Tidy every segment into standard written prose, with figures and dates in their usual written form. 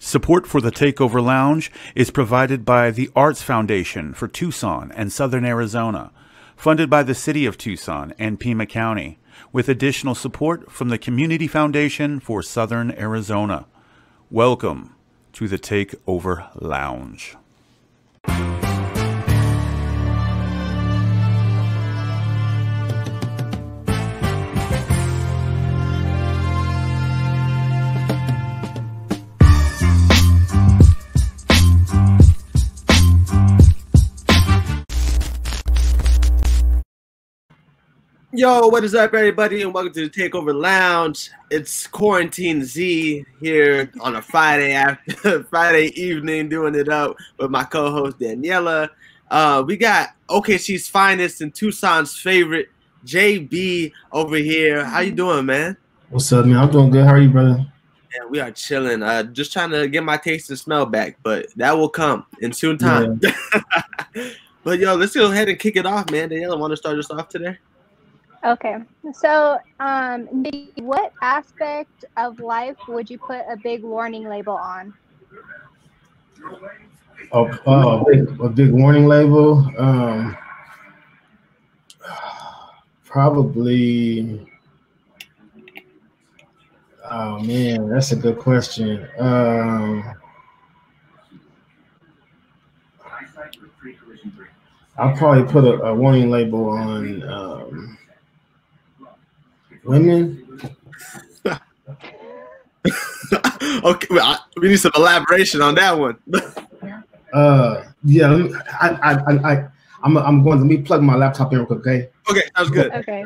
Support for the Takeover Lounge is provided by the Arts Foundation for Tucson and Southern Arizona, funded by the City of Tucson and Pima County, with additional support from the Community Foundation for Southern Arizona. Welcome to the Takeover Lounge. Yo, what is up, everybody, and welcome to the Takeover Lounge. It's Quarantine Z here on a Friday evening, doing it up with my co-host Daniela. We got OKC's finest and Tucson's favorite, Jabee, over here. How you doing, man? What's up, man? I'm doing good. How are you, brother? Yeah, we are chilling. Just trying to get my taste and smell back, but that will come in soon time. Yeah. But yo, let's go ahead and kick it off, man. Daniela, want to start us off today? Okay, so what aspect of life would you put a big warning label on? A big warning label. Probably. Oh man, that's a good question. I'll probably put a warning label on. Women. Okay, we need some elaboration on that one. Yeah, I'm going to let me plug my laptop in real quick, okay? Okay, sounds good. Okay.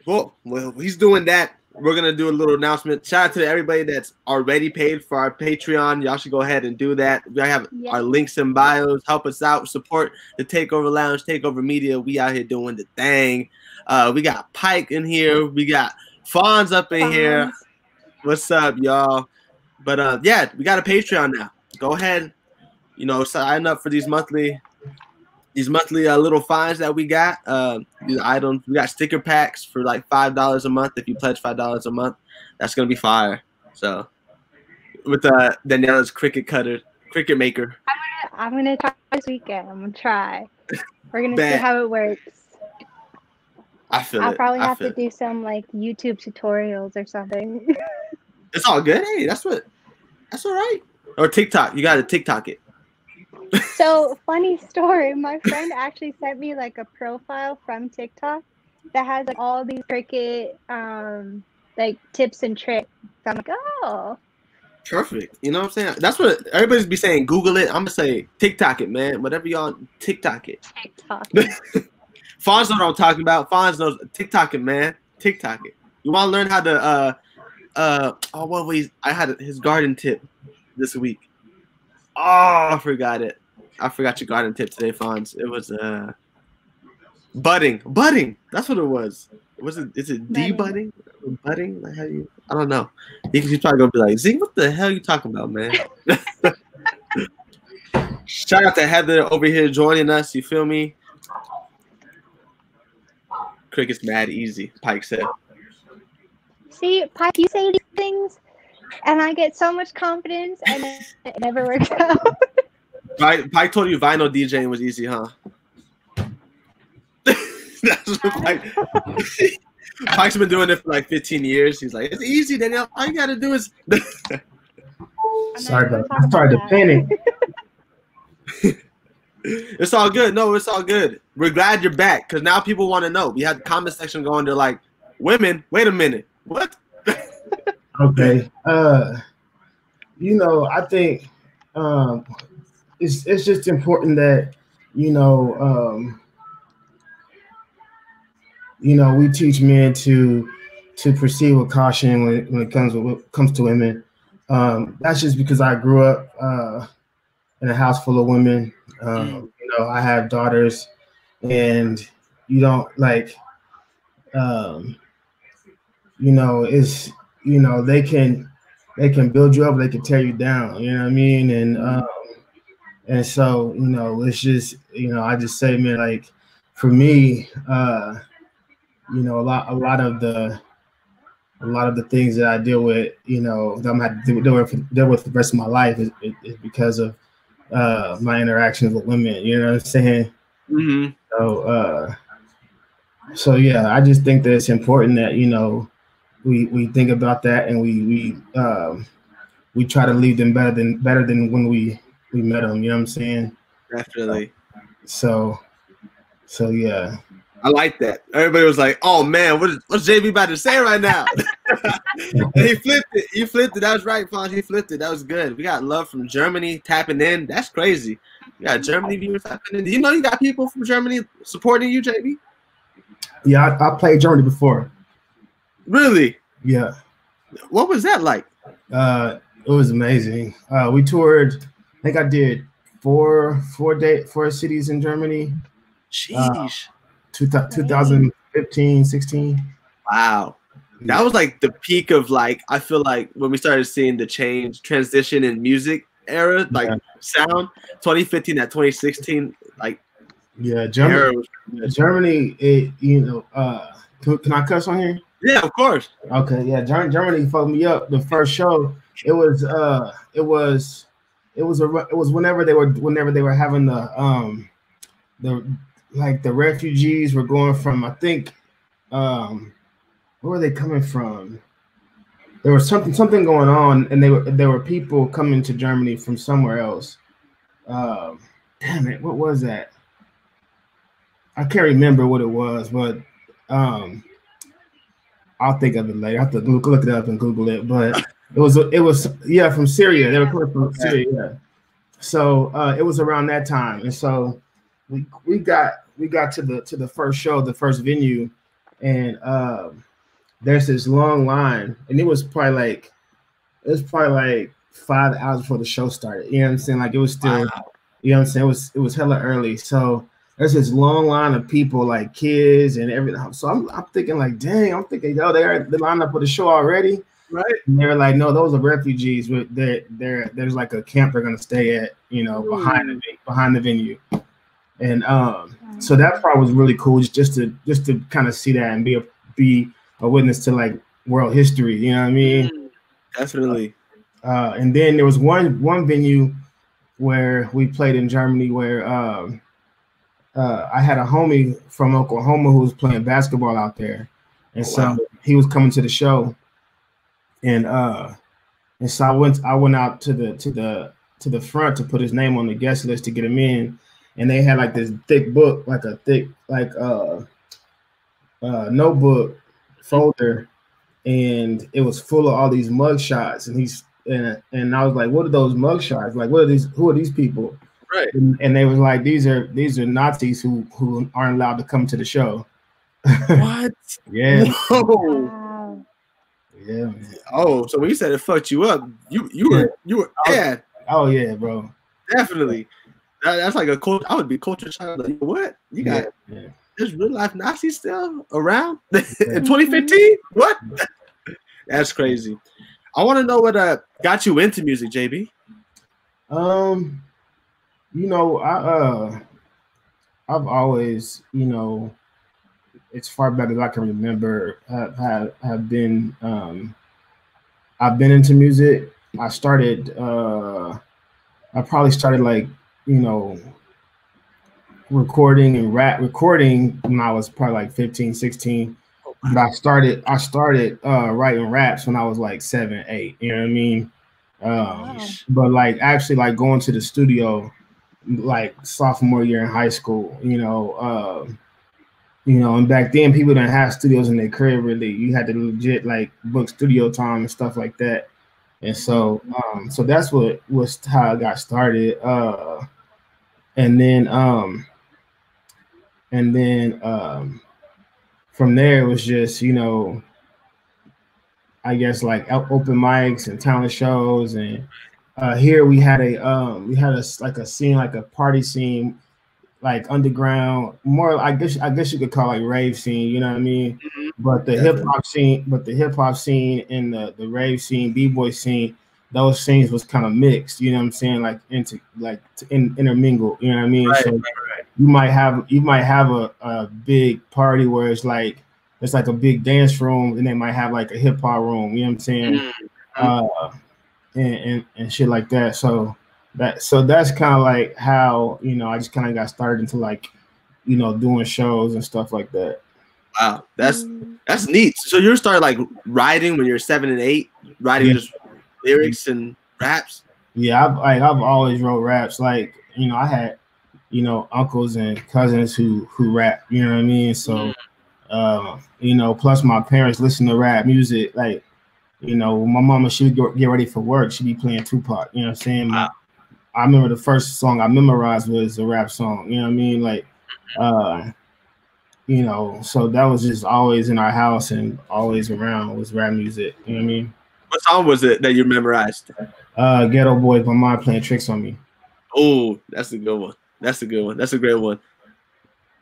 Well, he's doing that. We're gonna do a little announcement. Shout out to everybody that's already paid for our Patreon. Y'all should go ahead and do that. We have our links in bios. Help us out. Support the Takeover Lounge, Takeover Media. We out here doing the thing. We got Pike in here. We got Fonz up in here. What's up, y'all? But yeah, we got a Patreon now. Go ahead, sign up for these monthly little fines that we got. These items. We got sticker packs for like $5 a month. If you pledge $5 a month, that's gonna be fire. So with Daniela's cricket maker. I'm gonna try this weekend. I'm gonna try. We're gonna see how it works. I'll probably have to do some like YouTube tutorials or something. It's all good. Hey, that's all right. Or TikTok. You gotta TikTok it. So funny story. My friend actually sent me like a profile from TikTok that has like all these cricket like tips and tricks. I'm like, oh. Perfect. You know what I'm saying? That's what everybody's be saying. Google it. I'm gonna say TikTok it, man. Whatever y'all TikTok it. TikTok. Fonz knows what I'm talking about. Fonz knows TikTok it, man. TikTok it. You want to learn how to I had his garden tip this week. Oh, I forgot it. I forgot your garden tip today, Fonz. It was budding. That's what it was. Is it debudding? Budding? Like how you? I don't know. He's probably gonna be like, Z, what the hell are you talking about, man? Shout out to Heather over here joining us. You feel me? Cricket's mad easy, Pike said. See, Pike, you say these things, and I get so much confidence, and it never works out. Pike told you vinyl DJing was easy, huh? That's what Pike's been doing it for like 15 years. He's like, it's easy, Danielle. All you gotta do is. Sorry, but I started to panic. It's all good. No, it's all good. We're glad you're back because now people want to know. We had the comment section going. They're like, women, wait a minute. What? Okay. I think it's just important that, we teach men to proceed with caution when it comes to women. That's just because I grew up in a house full of women. I have daughters, and you don't like, it's, they can build you up, they can tear you down, you know what I mean? And so, it's just, I just say, man, like for me, a lot of the a lot of the things that I deal with, you know, that I'm going to deal with the rest of my life is because of my interactions with women. You know what I'm saying? Mm-hmm. So yeah, I just think that it's important that, you know, we think about that, and we try to leave them better than when we met them. You know what I'm saying? Definitely. So yeah. I like that. Everybody was like, "Oh man, what's JB about to say right now?" And he flipped it. He flipped it. That was right, Fonz. He flipped it. That was good. We got love from Germany tapping in. That's crazy. We got Germany viewers tapping in. Do you know you got people from Germany supporting you, JB? Yeah, I played Germany before. Really? Yeah. What was that like? It was amazing. We toured. I think I did four cities in Germany. Sheesh. 2015, 16. Wow. That was like the peak of, like, I feel like when we started seeing the transition in music era, like sound, 2015 at 2016, like, yeah, Germany, you know, can I cuss on here? Yeah, of course. Okay, yeah, Germany fucked me up. The first show, it was whenever they were having the refugees were going from, I think, where were they coming from? There was something going on, and there were people coming to Germany from somewhere else. Damn it, what was that? I can't remember what it was, but I'll think of it later. I have to look it up and Google it. But it was from Syria. They were coming from Syria. Yeah. So it was around that time, and so we got to the first show, the first venue, and there's this long line, and it was probably like 5 hours before the show started. You know what I'm saying? Like, it was still, you know what I'm saying? It was hella early. So there's this long line of people, like kids and everything. So I'm thinking, like, dang, yo, they lined up for the show already. Right. And they were like, no, those are refugees. There's like a camp they're gonna stay at, you know, behind the venue. And so that part was really cool, just to kind of see that and be a witness to, like, world history. You know what I mean? Definitely. And then there was one venue where we played in Germany where I had a homie from Oklahoma who was playing basketball out there, and so he was coming to the show, and so I went out to the front to put his name on the guest list to get him in, and they had like this thick book, like a thick notebook folder, and it was full of all these mug shots, and I was like, what are those mug shots? Like, who are these people? Right. And they was like, these are Nazis who aren't allowed to come to the show. What? Yeah. Wow. Yeah. Man. Oh, so when you said it fucked you up, you were mad. Oh yeah, bro. Definitely. That's like a culture. I would be culture shock. Like, what? You got there's real life Nazis still around in 2015? What? That's crazy. I want to know what got you into music, JB. You know, I've always, you know, as far back as I can remember, have been I've been into music. I probably started, like, you know, recording when I was probably like 15, 16. But I started writing raps when I was like 7, 8. You know what I mean? But like actually like going to the studio like sophomore year in high school, you know, and back then people didn't have studios in their crib really. You had to legit like book studio time and stuff like that. And so so that's what was how I got started. And then from there it was just, you know, I guess like open mics and talent shows, and here we had a scene, like a party scene, like underground, more I guess you could call it like rave scene, you know what I mean? Mm-hmm. But the hip hop scene and the rave scene, b-boy scene, those scenes was kind of mixed, you know what I'm saying? Like intermingle, you know what I mean? Right, so right. you might have a big party where it's like it's like a big dance room, and they might have like a hip hop room. You know what I'm saying? And shit like that. So that's kind of like how, you know, I just kind of got started into like, you know, doing shows and stuff like that. Wow, that's neat. So you started like writing when you're 7 and 8, writing just lyrics and raps. Yeah, I've always wrote raps. Like, you know, I had, you know, uncles and cousins who rap. You know what I mean? So, you know, plus my parents listen to rap music. Like, you know, my mama, she would get ready for work. She'd be playing Tupac. You know what I'm saying? Wow. I remember the first song I memorized was a rap song. You know what I mean? Like, you know, so that was just always in our house and always around was rap music. You know what I mean? What song was it that you memorized? Ghetto Boys, My Mind Playing Tricks on Me. Oh, that's a good one. That's a good one. That's a great one.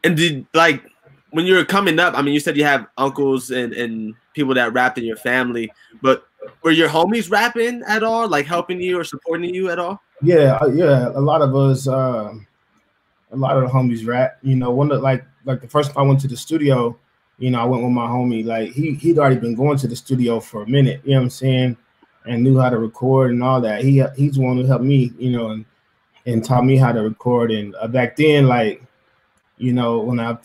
And did, like, when you were coming up, I mean, you said you have uncles and people that rapped in your family, but were your homies rapping at all, like helping you or supporting you at all? Yeah. A lot of us, a lot of the homies rap. You know, one of like the first time I went to the studio, you know, I went with my homie. Like he'd already been going to the studio for a minute. You know what I'm saying? And knew how to record and all that. He's the one who helped me, you know, and taught me how to record. And back then, like, you know, when I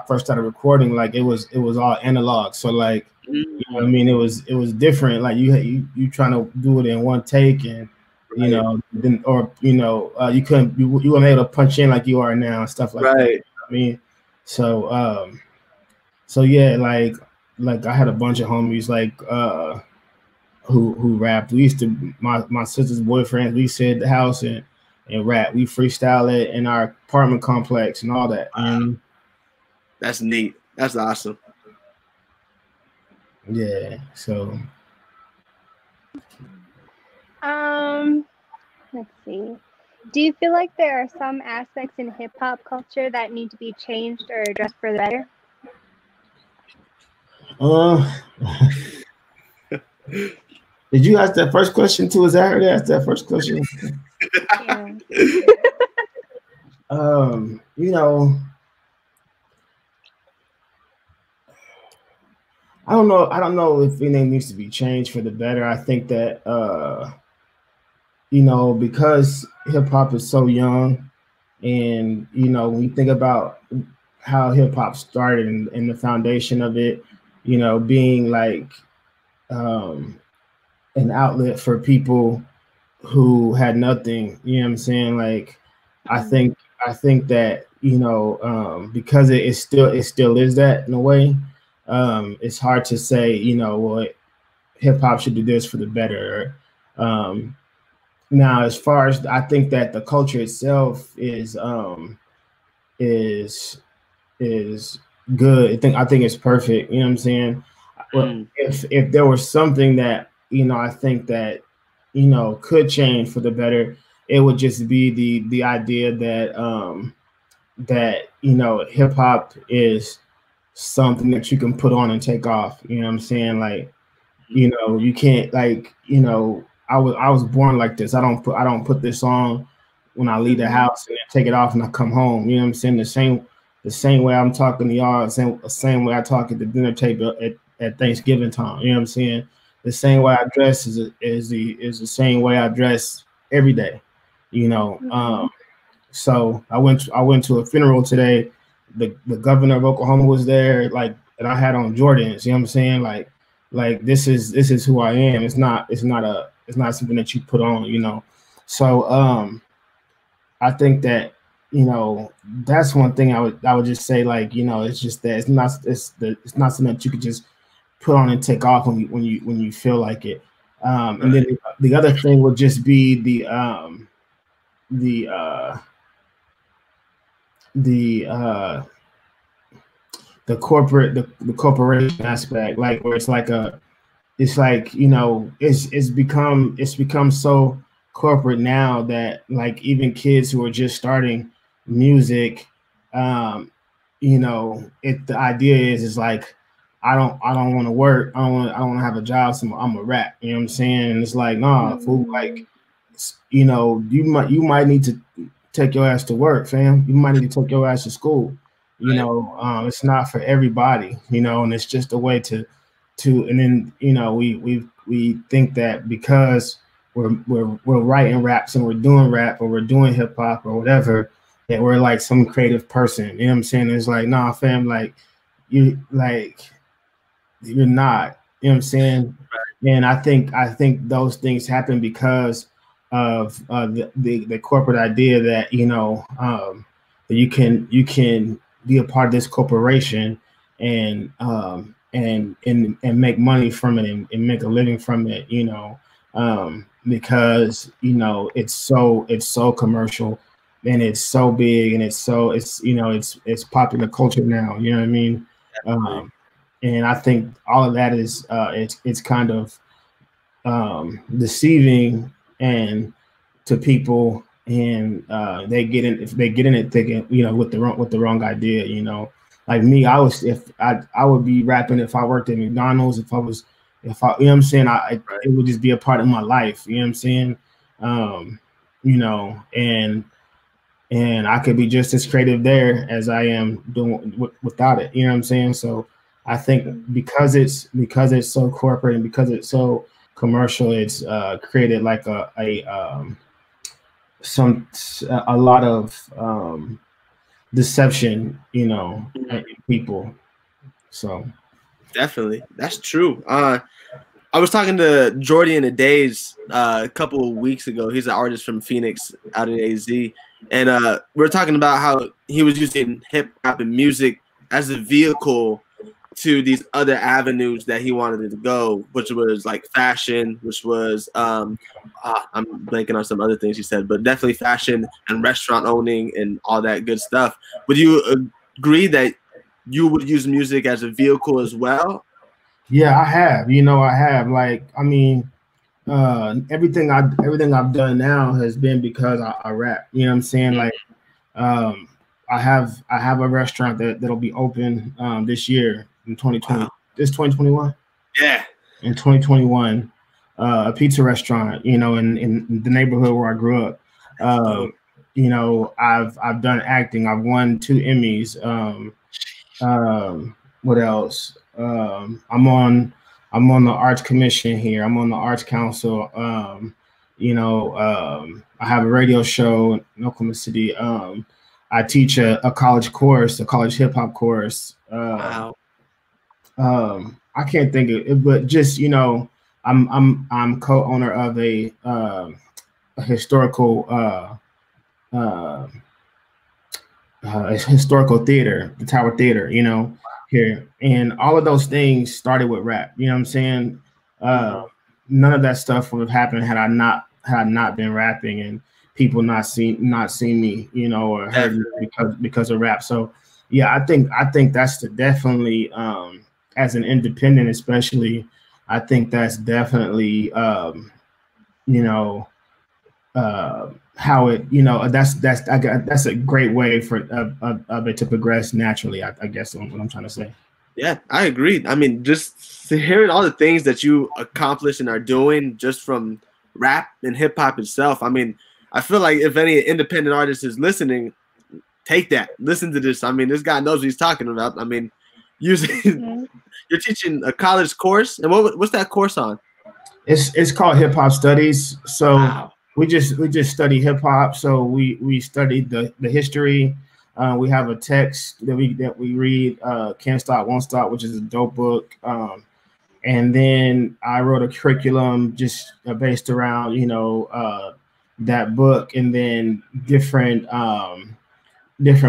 first started recording, like it was all analog. So like, you know what I mean? It was different. Like you trying to do it in one take, and you know, then, or you know, you weren't able to punch in like you are now and stuff like that. You know what I mean? So so yeah, like I had a bunch of homies like who rapped. We used to, my sister's boyfriends, we sit at the house and rap. We freestyle it in our apartment complex and all that. Wow. That's neat. That's awesome. Yeah. So let's see. Do you feel like there are some aspects in hip hop culture that need to be changed or addressed for the better? Did you ask that first question too? Is that her that asked that first question? You know, I don't know if anything needs to be changed for the better. I think that you know, because hip hop is so young, and you know, when you think about how hip hop started and the foundation of it, you know, being like an outlet for people who had nothing, you know what I'm saying? Like, I think that, you know, because it still is that in a way, it's hard to say, you know, well, hip hop should do this for the better. Now, as far as I think that the culture itself is good. I think it's perfect. You know what I'm saying? Well, if there was something that, you know, I think that, you know, could change for the better, it would just be the idea that that, you know, hip hop is something that you can put on and take off. You know what I'm saying? Like, you know, you can't, like, you know, I was born like this. I don't put this on when I leave the house and take it off and I come home. You know what I'm saying? The same way I'm talking to y'all, the same way I talk at the dinner table at Thanksgiving time. You know what I'm saying? The same way I dress is the same way I dress every day. You know. So I went to a funeral today. The governor of Oklahoma was there, like, and I had on Jordans. You know what I'm saying? Like this is who I am. It's not something that you put on, you know. So I think that, you know, that's one thing I would just say, like, you know, it's just that it's not something that you could just put on and take off when you feel like it. And then the other thing would just be the corporation aspect, like where it's like you know, it's become so corporate now that, like, even kids who are just starting music, you know, the idea is like, I don't want to work, I don't want to have a job, so I'm a rap, you know what I'm saying? And it's like, nah, fool, like, you know, you might need to take your ass to work, fam. You might need to take your ass to school. You know, it's not for everybody. You know, and it's just a way to, and then you know, we think that because we're writing raps and we're doing rap or we're doing hip hop or whatever, that we're like some creative person. You know what I'm saying? It's like, nah, fam, like you're not. You know what I'm saying? And I think those things happen because of the corporate idea that that you can be a part of this corporation and make money from it and make a living from it, because it's so commercial and it's so big and it's popular culture now. You know what I mean? And I think all of that is it's kind of deceiving and to people, and they get in it thinking with the wrong idea. Like me, I would be rapping if I worked at McDonald's, if I you know what I'm saying, it would just be a part of my life. You know what I'm saying? And I could be just as creative there as I am doing without it. You know what I'm saying? So I think because it's so corporate and because it's so commercial, it's created like a lot of deception, people. So definitely, that's true. I was talking to Jordy in the Days a couple of weeks ago. He's an artist from Phoenix out in AZ. And we were talking about how he was using hip hop and music as a vehicle to these other avenues that he wanted to go, which was like fashion, which was I'm blanking on some other things he said, but definitely fashion and restaurant owning and all that good stuff. Would you agree that you would use music as a vehicle as well? Yeah, I have. Like, I mean, everything I've done now has been because I rap. You know what I'm saying? Like, I have a restaurant that'll be open this year in 2020. Wow. This 2021. Yeah. In 2021, a pizza restaurant. In the neighborhood where I grew up. I've done acting. I've won 2 Emmys. What else? I'm on the Arts Commission here. I'm on the Arts Council. I have a radio show in Oklahoma City. I teach a college course, a college hip hop course. Wow. I can't think of it, but just I'm co-owner of a historical theater, the Tower Theater. Here, and all of those things started with rap. You know what I'm saying? None of that stuff would have happened had I not been rapping and people not seen me, or heard me because of rap. So yeah, I think that's definitely as an independent, especially, I think that's definitely how it, that's a great way for of it to progress naturally. I guess is what I'm trying to say. Yeah, I agree. I mean, just hearing all the things that you accomplish and are doing just from rap and hip hop itself. I mean, I feel like if any independent artist is listening, take that, listen to this. I mean, this guy knows what he's talking about. I mean, you're teaching a college course, and what's that course on? It's called Hip Hop Studies. So. Wow. We just study hip hop. So we studied the history. We have a text that we read, Can't Stop, Won't Stop, which is a dope book. And then I wrote a curriculum just based around that book, and then different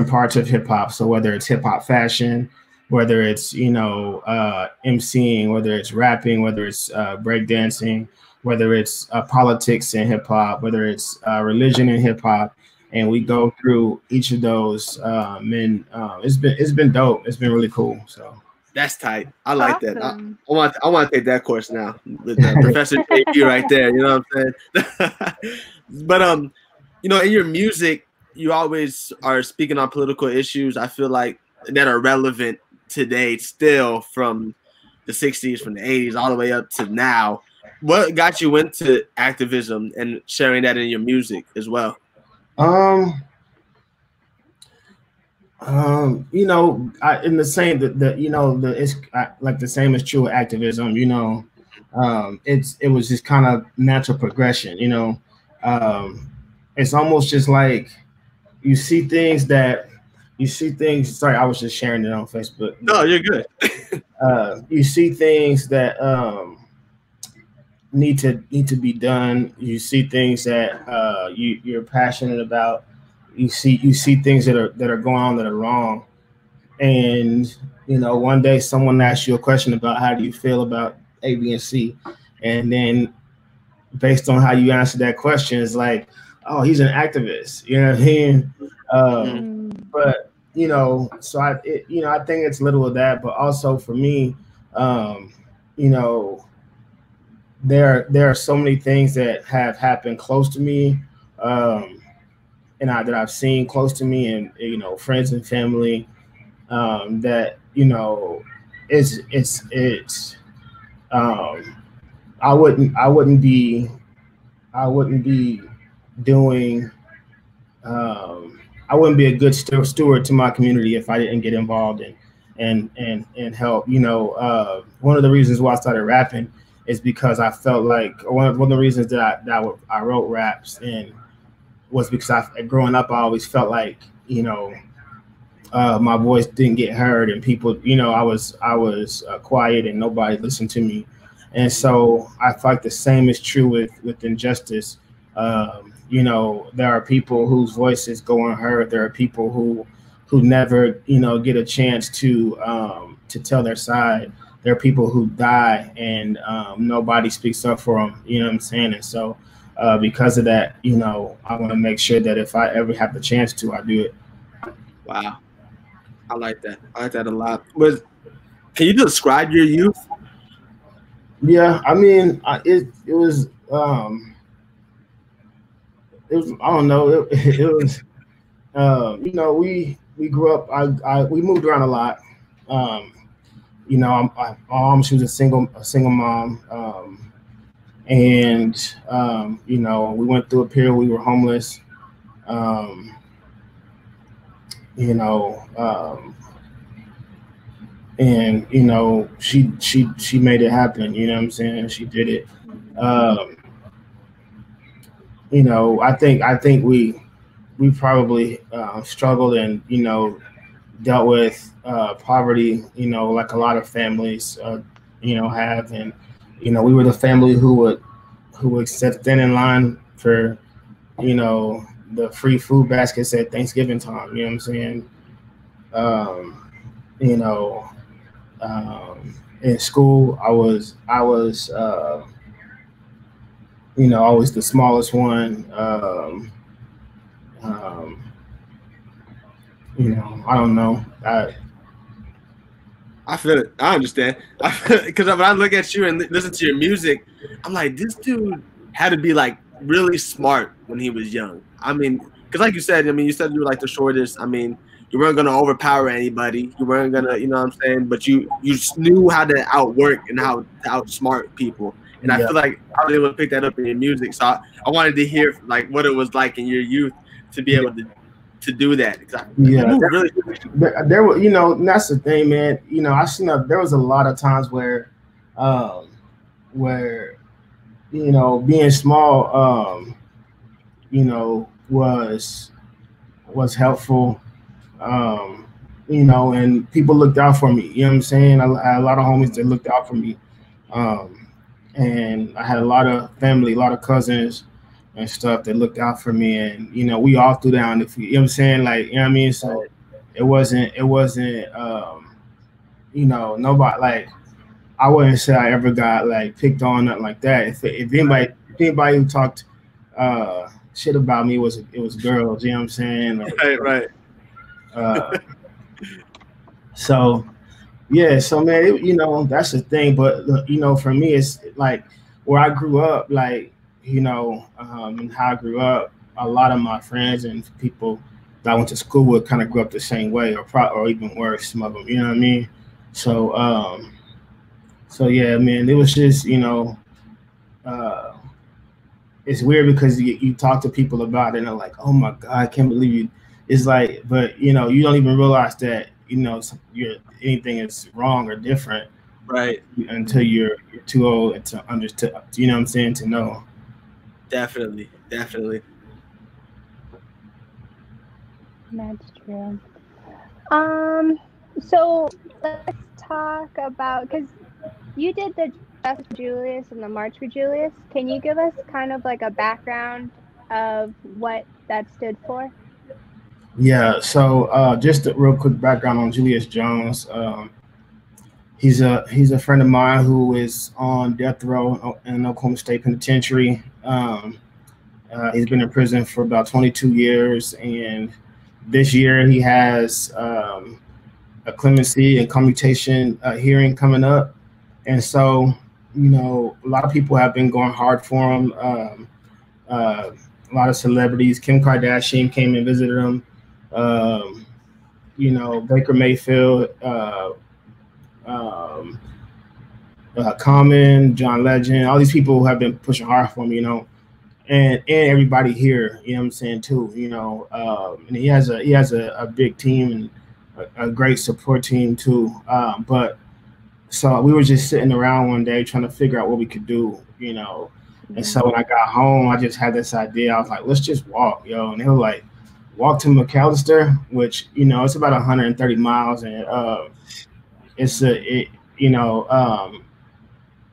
parts of hip hop. So whether it's hip hop fashion, whether it's MCing, whether it's rapping, whether it's breakdancing, whether it's politics in hip hop, whether it's religion in hip hop, and we go through each of those. And it's been dope. It's been really cool. So that's tight. I like that. I want to take that course now with Professor Jabee right there. You know what I'm saying? But in your music, you always are speaking on political issues. I feel like that are relevant today, still from the '60s, from the '80s, all the way up to now. What got you into activism and sharing that in your music as well? You know, in the same the you know the it's like the same is true with activism. You know, it was just kind of natural progression. You know, it's almost just like you see things that you see things. Sorry, I was just sharing it on Facebook. No, you're good. You see things that need to be done. You see things that you're passionate about. You see things that are going on that are wrong, and you know one day someone asks you a question about how do you feel about A, B, and C, and then based on how you answer that question, it's like, oh, he's an activist. You know what I mean? But you know, so you know, I think it's little of that, but also for me, you know, there are so many things that have happened close to me, and that I've seen close to me, and you know, friends and family, that you know, it's I wouldn't be doing I wouldn't be a good steward to my community if I didn't get involved and help. You know, one of the reasons why I started rapping is because I felt like one of the reasons that I wrote raps and was because growing up I always felt like, you know, my voice didn't get heard and people, you know, I was quiet and nobody listened to me, and so I feel like the same is true with injustice. You know, there are people whose voices go unheard. There are people who never, you know, get a chance to tell their side. There are people who die and nobody speaks up for them. You know what I'm saying? And so because of that, you know, I want to make sure that if I ever have the chance to, I do it. Wow, I like that. I like that a lot. Can you describe your youth? Yeah, I mean, it was I don't know, it was you know, we grew up. We moved around a lot. You know, my mom, she was a single mom, and you know, we went through a period we were homeless. You know, and you know, she made it happen. You know what I'm saying? She did it. You know, I think we probably struggled and, you know, dealt with poverty, you know, like a lot of families, you know, have. And, you know, we were the family who would stand in line for, you know, the free food baskets at Thanksgiving time. You know what I'm saying? You know, in school, I was you know, always the smallest one. You know, I don't know. I feel it. I understand. Because when I look at you and listen to your music, I'm like, this dude had to be like really smart when he was young. I mean, because like you said, I mean, you said you were like the shortest. I mean, you weren't gonna overpower anybody. You weren't gonna, you know what I'm saying? But you knew how to outwork and how to outsmart people. And I feel like I was able to pick that up in your music. So I wanted to hear like what it was like in your youth to be able to do that. There were, you know, and that's the thing, man. You know, there was a lot of times where you know, being small, you know, was helpful. You know, and people looked out for me. You know what I'm saying? I had a lot of homies that looked out for me. And I had a lot of family, a lot of cousins and stuff that looked out for me. And, you know, we all threw down you know what I'm saying? Like, you know what I mean? So it wasn't, you know, nobody, like, I wouldn't say I ever got like picked on, nothing like that. If anybody who talked shit about me it was girls, you know what I'm saying? Like, right. So yeah, so man, you know, that's the thing. But you know, for me, it's like where I grew up, like, you know, and how I grew up. A lot of my friends and people that I went to school with kind of grew up the same way, or even worse, some of them. You know what I mean? So, so yeah, man, it was just, you know, it's weird because you talk to people about it and they're like, oh my God, I can't believe it's like, but you know, you don't even realize that, you know, anything is wrong or different, right? Until you're too old to understand. You know what I'm saying? To know. Definitely. That's true. So let's talk about, because you did the Justice for Julius and the March for Julius. Can you give us kind of like a background of what that stood for? Yeah. So just a real quick background on Julius Jones. He's a friend of mine who is on death row in Oklahoma State Penitentiary. He's been in prison for about 22 years, and this year he has a clemency and commutation hearing coming up. And so, you know, a lot of people have been going hard for him. A lot of celebrities. Kim Kardashian came and visited him. You know, Baker Mayfield, Common, John Legend, all these people have been pushing hard for him, you know, and everybody here, you know what I'm saying, too, you know, and he has a big team and a great support team too. But so we were just sitting around one day trying to figure out what we could do, you know. And so when I got home, I just had this idea. I was like, let's just walk, yo. And they were like, walk to McAllister, which, you know, it's about 130 miles, and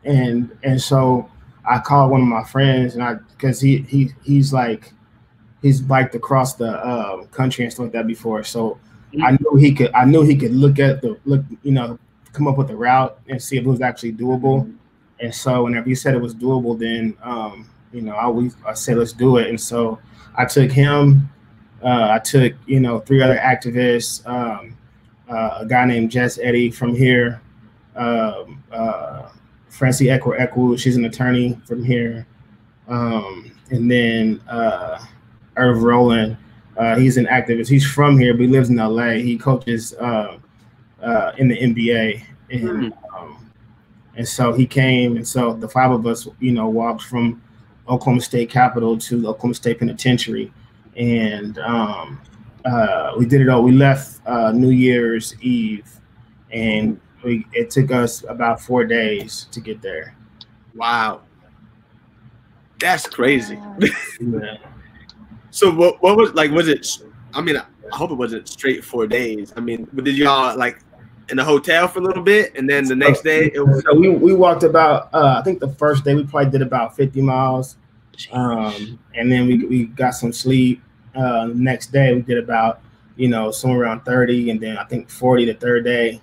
and so I called one of my friends, and because he's biked across the country and stuff like that before, so I knew he could look, you know, come up with a route and see if it was actually doable. And so whenever he said it was doable, then you know, I said let's do it. And so I took him. I took, you know, 3 other activists, a guy named Jess Eddy from here, Francie Ekwu, she's an attorney from here, and then Irv Rowland, he's an activist. He's from here, but he lives in LA. He coaches in the NBA, and so he came, and so the 5 of us, you know, walked from Oklahoma State Capitol to the Oklahoma State Penitentiary, and we did it all. We left New Year's Eve, and it took us about 4 days to get there. Wow, that's crazy. Yeah. So what was like? Was it? I mean, I hope it wasn't straight 4 days. I mean, did y'all like in a hotel for a little bit, and then the next day it was? So we walked about. I think the first day we probably did about 50 miles, and then we got some sleep. The next day we did about, you know, somewhere around 30, and then I think 40 the third day,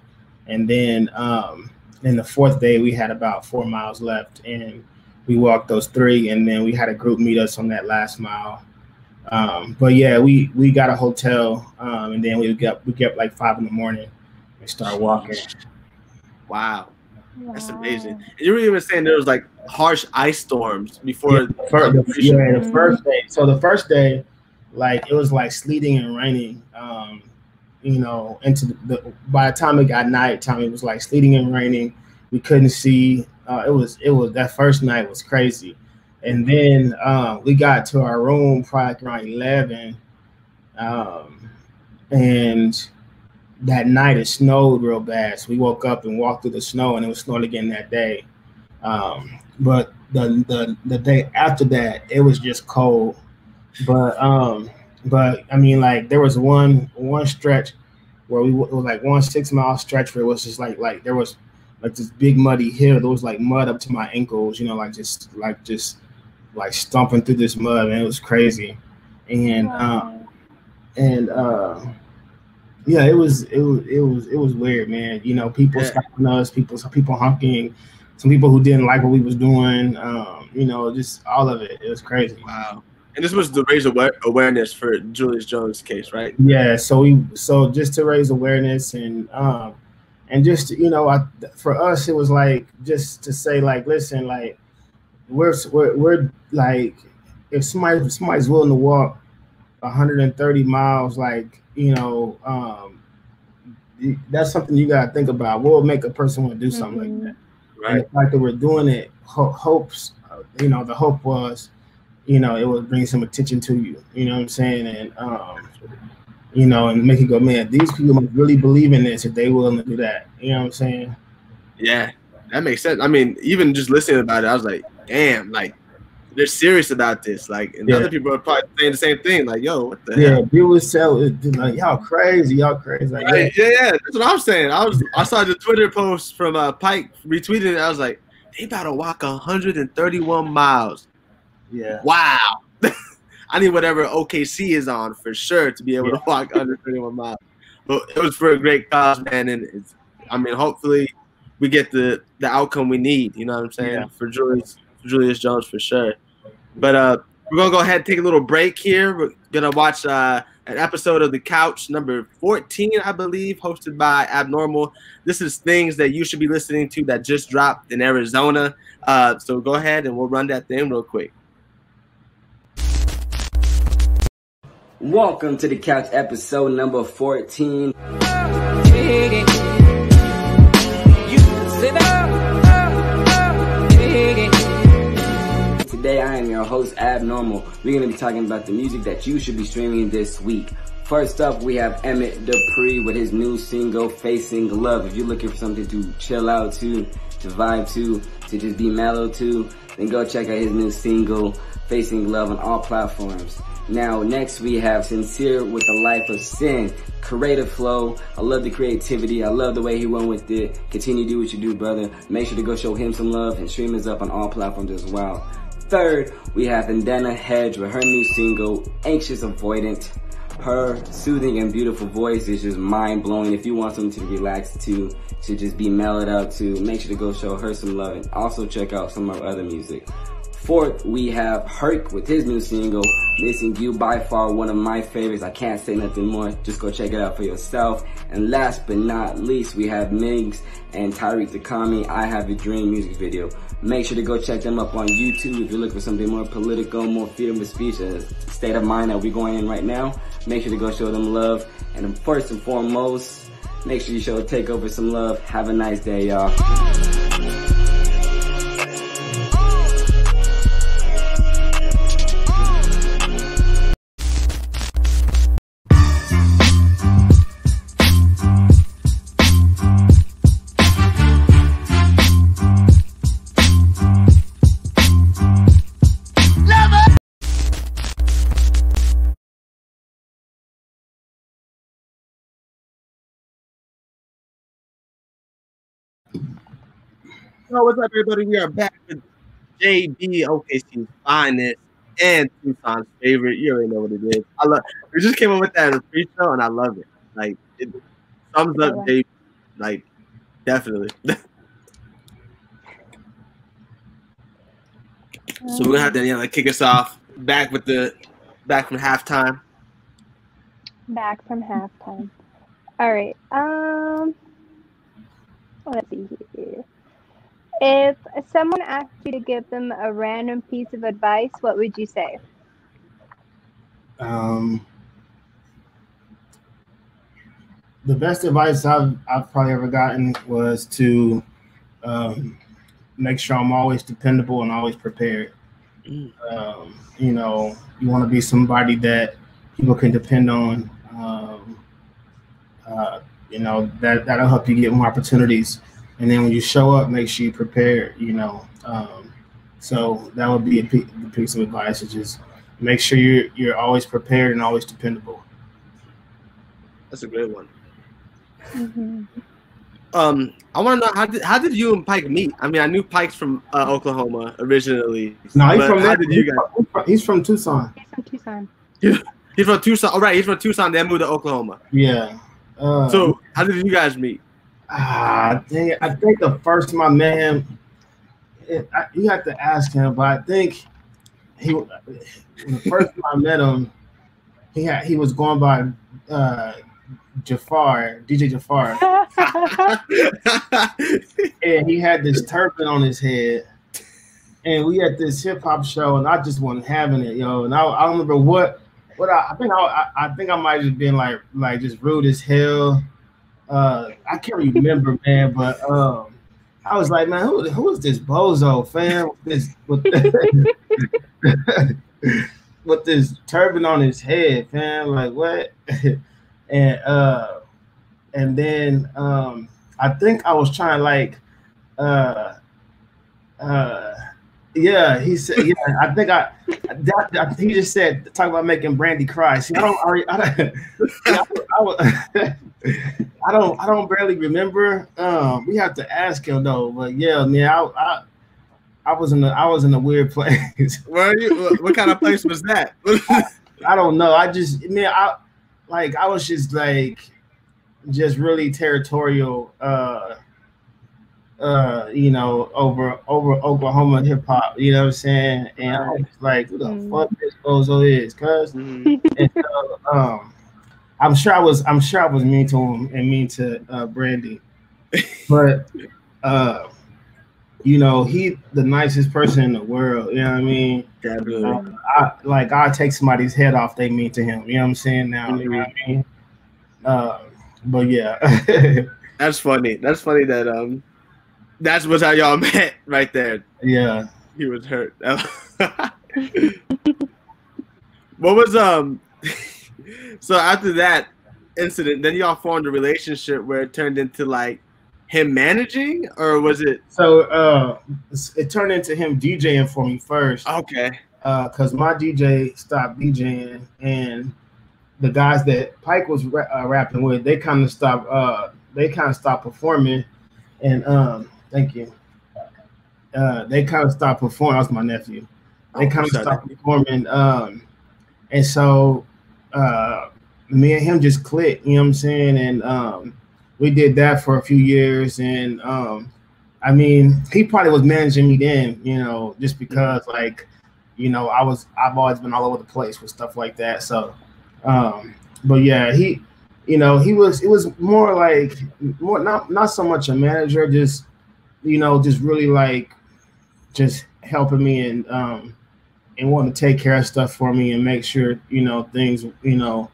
and then the 4th day we had about 4 miles left, and we walked those 3, and then we had a group meet us on that last mile. But yeah, we got a hotel, and then we get up like 5 in the morning and start walking. Wow. That's amazing. And you were even saying there was like harsh ice storms before. The first day. So the first day, like it was like sleeting and raining. You know, by the time it got nighttime, it was like sleeting and raining. We couldn't see. It was that first night was crazy. And then we got to our room probably around 11, and that night it snowed real bad. So we woke up and walked through the snow, and it was snowing again that day. But the day after that, it was just cold. But I mean, like there was one stretch where it was like 1 6-mile stretch where it was just like there was like this big muddy hill. There was like mud up to my ankles, you know, like stomping through this mud, and it was crazy. And yeah, it was weird, man. You know, people stopping us, people honking, some people who didn't like what we was doing. You know, just all of it. It was crazy. Wow. And this was to raise awareness for Julius Jones' case, right? Yeah. So just to raise awareness and just, you know, for us it was like just to say like, listen, like we're like, if somebody's willing to walk 130 miles, like, you know, that's something you gotta think about. What would make a person want to do something like that? Right. And the fact that we're doing it, hopes, you know, the hope was, you know, it would bring some attention to you. You know what I'm saying? you know, and make you go, man, these people must really believe in this if they willing to do that. You know what I'm saying? Yeah, that makes sense. I mean, even just listening about it, I was like, damn, like they're serious about this. Like, and other people are probably saying the same thing. Like, yo, what the hell? People sell it like y'all crazy. Like, right. Yeah, that's what I'm saying. I saw the Twitter post from Pike retweeted it. I was like, they about to walk 131 miles. Yeah. Wow. I need whatever OKC is on for sure to be able to walk 131 miles. But it was for a great cause, man. And I mean, hopefully we get the outcome we need. You know what I'm saying? For Julius Jones for sure. But we're gonna go ahead and take a little break here. We're gonna watch an episode of The Couch, number 14, I believe, hosted by Abnormal. This is things that you should be listening to that just dropped in Arizona. So go ahead and we'll run that thing real quick. Welcome to The Couch, episode number 14. Today I am your host, Abnormal. We're going to be talking about the music that you should be streaming this week. First up, we have Emmett Dupree with his new single, Facing Love. If you're looking for something to chill out to vibe to just be mellow to, then go check out his new single, Facing Love, on all platforms. Now, next we have Sincere with The Life of Sin. Creative flow. I love the creativity. I love the way he went with it. Continue to do what you do, brother. Make sure to go show him some love, and stream is up on all platforms as well. Third, we have Indana Hedge with her new single, Anxious Avoidant. Her soothing and beautiful voice is just mind-blowing. If you want something to relax to just be mellowed out to, make sure to go show her some love, and also check out some of her other music. Fourth, we have Herc with his new single, Missing You, by far one of my favorites. I can't say nothing more. Just go check it out for yourself. And last but not least, we have Migs and Tyreek Takami, I Have a Dream music video. Make sure to go check them up on YouTube if you're looking for something more political, more freedom of speech, a state of mind that we're going in right now. Make sure to go show them love. And first and foremost, make sure you show Takeover some love. Have a nice day, y'all. So what's up, everybody? We are back with Jabee, OKC's finest, and Tucson's favorite. You already know what it is. We just came up with that in a pre-show, and I love it. Like, it sums up Jabee. Like, definitely. So we're gonna have to kick us off back from halftime. Back from halftime. All right. Let's see here. If someone asked you to give them a random piece of advice, what would you say? The best advice I've probably ever gotten was to make sure I'm always dependable and always prepared. You know, you want to be somebody that people can depend on. You know, that'll help you get more opportunities. And then when you show up, make sure you prepare, you know. So that would be a piece of advice, is just make sure you're always prepared and always dependable. That's a great one. Mm-hmm. I want to know, how did you and Pike meet? I mean, I knew Pike's from Oklahoma originally. No, he's from there. He's from Tucson. He's from Tucson. He's from Tucson. All right, he's from Tucson. Then moved to Oklahoma. Yeah. So how did you guys meet? I think the first time I met him, you have to ask him, but I think the first time I met him, he was going by DJ Jafar, and he had this turban on his head, and we had this hip hop show, and I just wasn't having it, yo. And I don't remember what I think I might have been like just rude as hell. I can't remember, man, but I was like, man, who is this bozo, fam? With this turban on his head, fam? Like, what? and then I think I was trying like yeah, he said yeah. I think he just said talk about making Brandy cry. See, I don't barely remember. We have to ask him though. But yeah, man, I was in a weird place. Where are you? What kind of place was that? I don't know. I was just like really territorial. You know, over Oklahoma hip hop, you know what I'm saying? And I was like, who the fuck this Bozo is, cuz? And so, I'm sure I was mean to him and mean to Brandy. But you know, he the nicest person in the world, you know what I mean? Definitely. I take somebody's head off, they mean to him, you know what I'm saying now, you know what I mean? But yeah. That's funny. That's funny that that was how y'all met right there. Yeah. He was hurt. What was so after that incident, then y'all formed a relationship where it turned into like him managing, or was it? So it turned into him DJing for me first. Okay. Because my DJ stopped DJing, and the guys that Pike was rapping with, they kind of stopped performing, and thank you. They kind of stopped performing. That was my nephew. They kind of stopped performing, and so me and him just clicked. You know what I'm saying? And we did that for a few years, and I mean, he probably was managing me then, you know, just because like, you know, I've always been all over the place with stuff like that. So, but yeah, he, you know, it was more like not so much a manager, just, you know, just really like just helping me and wanting to take care of stuff for me and make sure, you know, things, you know,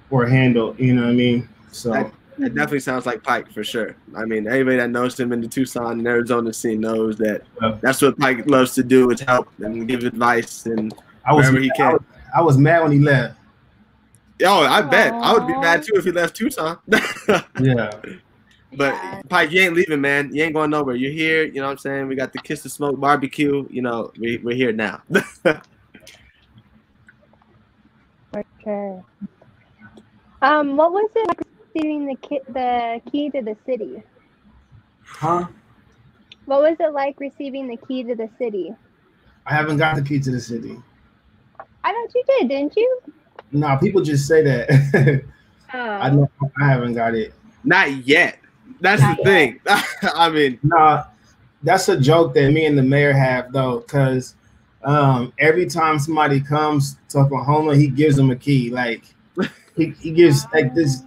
were handled, you know what I mean? So that definitely sounds like Pike for sure. I mean, anybody that knows him in the Tucson and Arizona scene knows that that's what Pike loves to do, is help and give advice and wherever he can. I was mad when he left. Oh, I bet. I would be mad too if he left Tucson. Yeah. But Pike, you ain't leaving, man. You ain't going nowhere. You're here. You know what I'm saying? We got the Kiss the Smoke barbecue. You know, we're here now. Okay. What was it like receiving the key to the city? Huh? What was it like receiving the key to the city? I haven't got the key to the city. I thought you did, didn't you? No, people just say that. Oh. I haven't got it. Not yet. That's the thing. I mean, nah, that's a joke that me and the mayor have though, because every time somebody comes to Oklahoma, he gives them a key. Like he gives like this.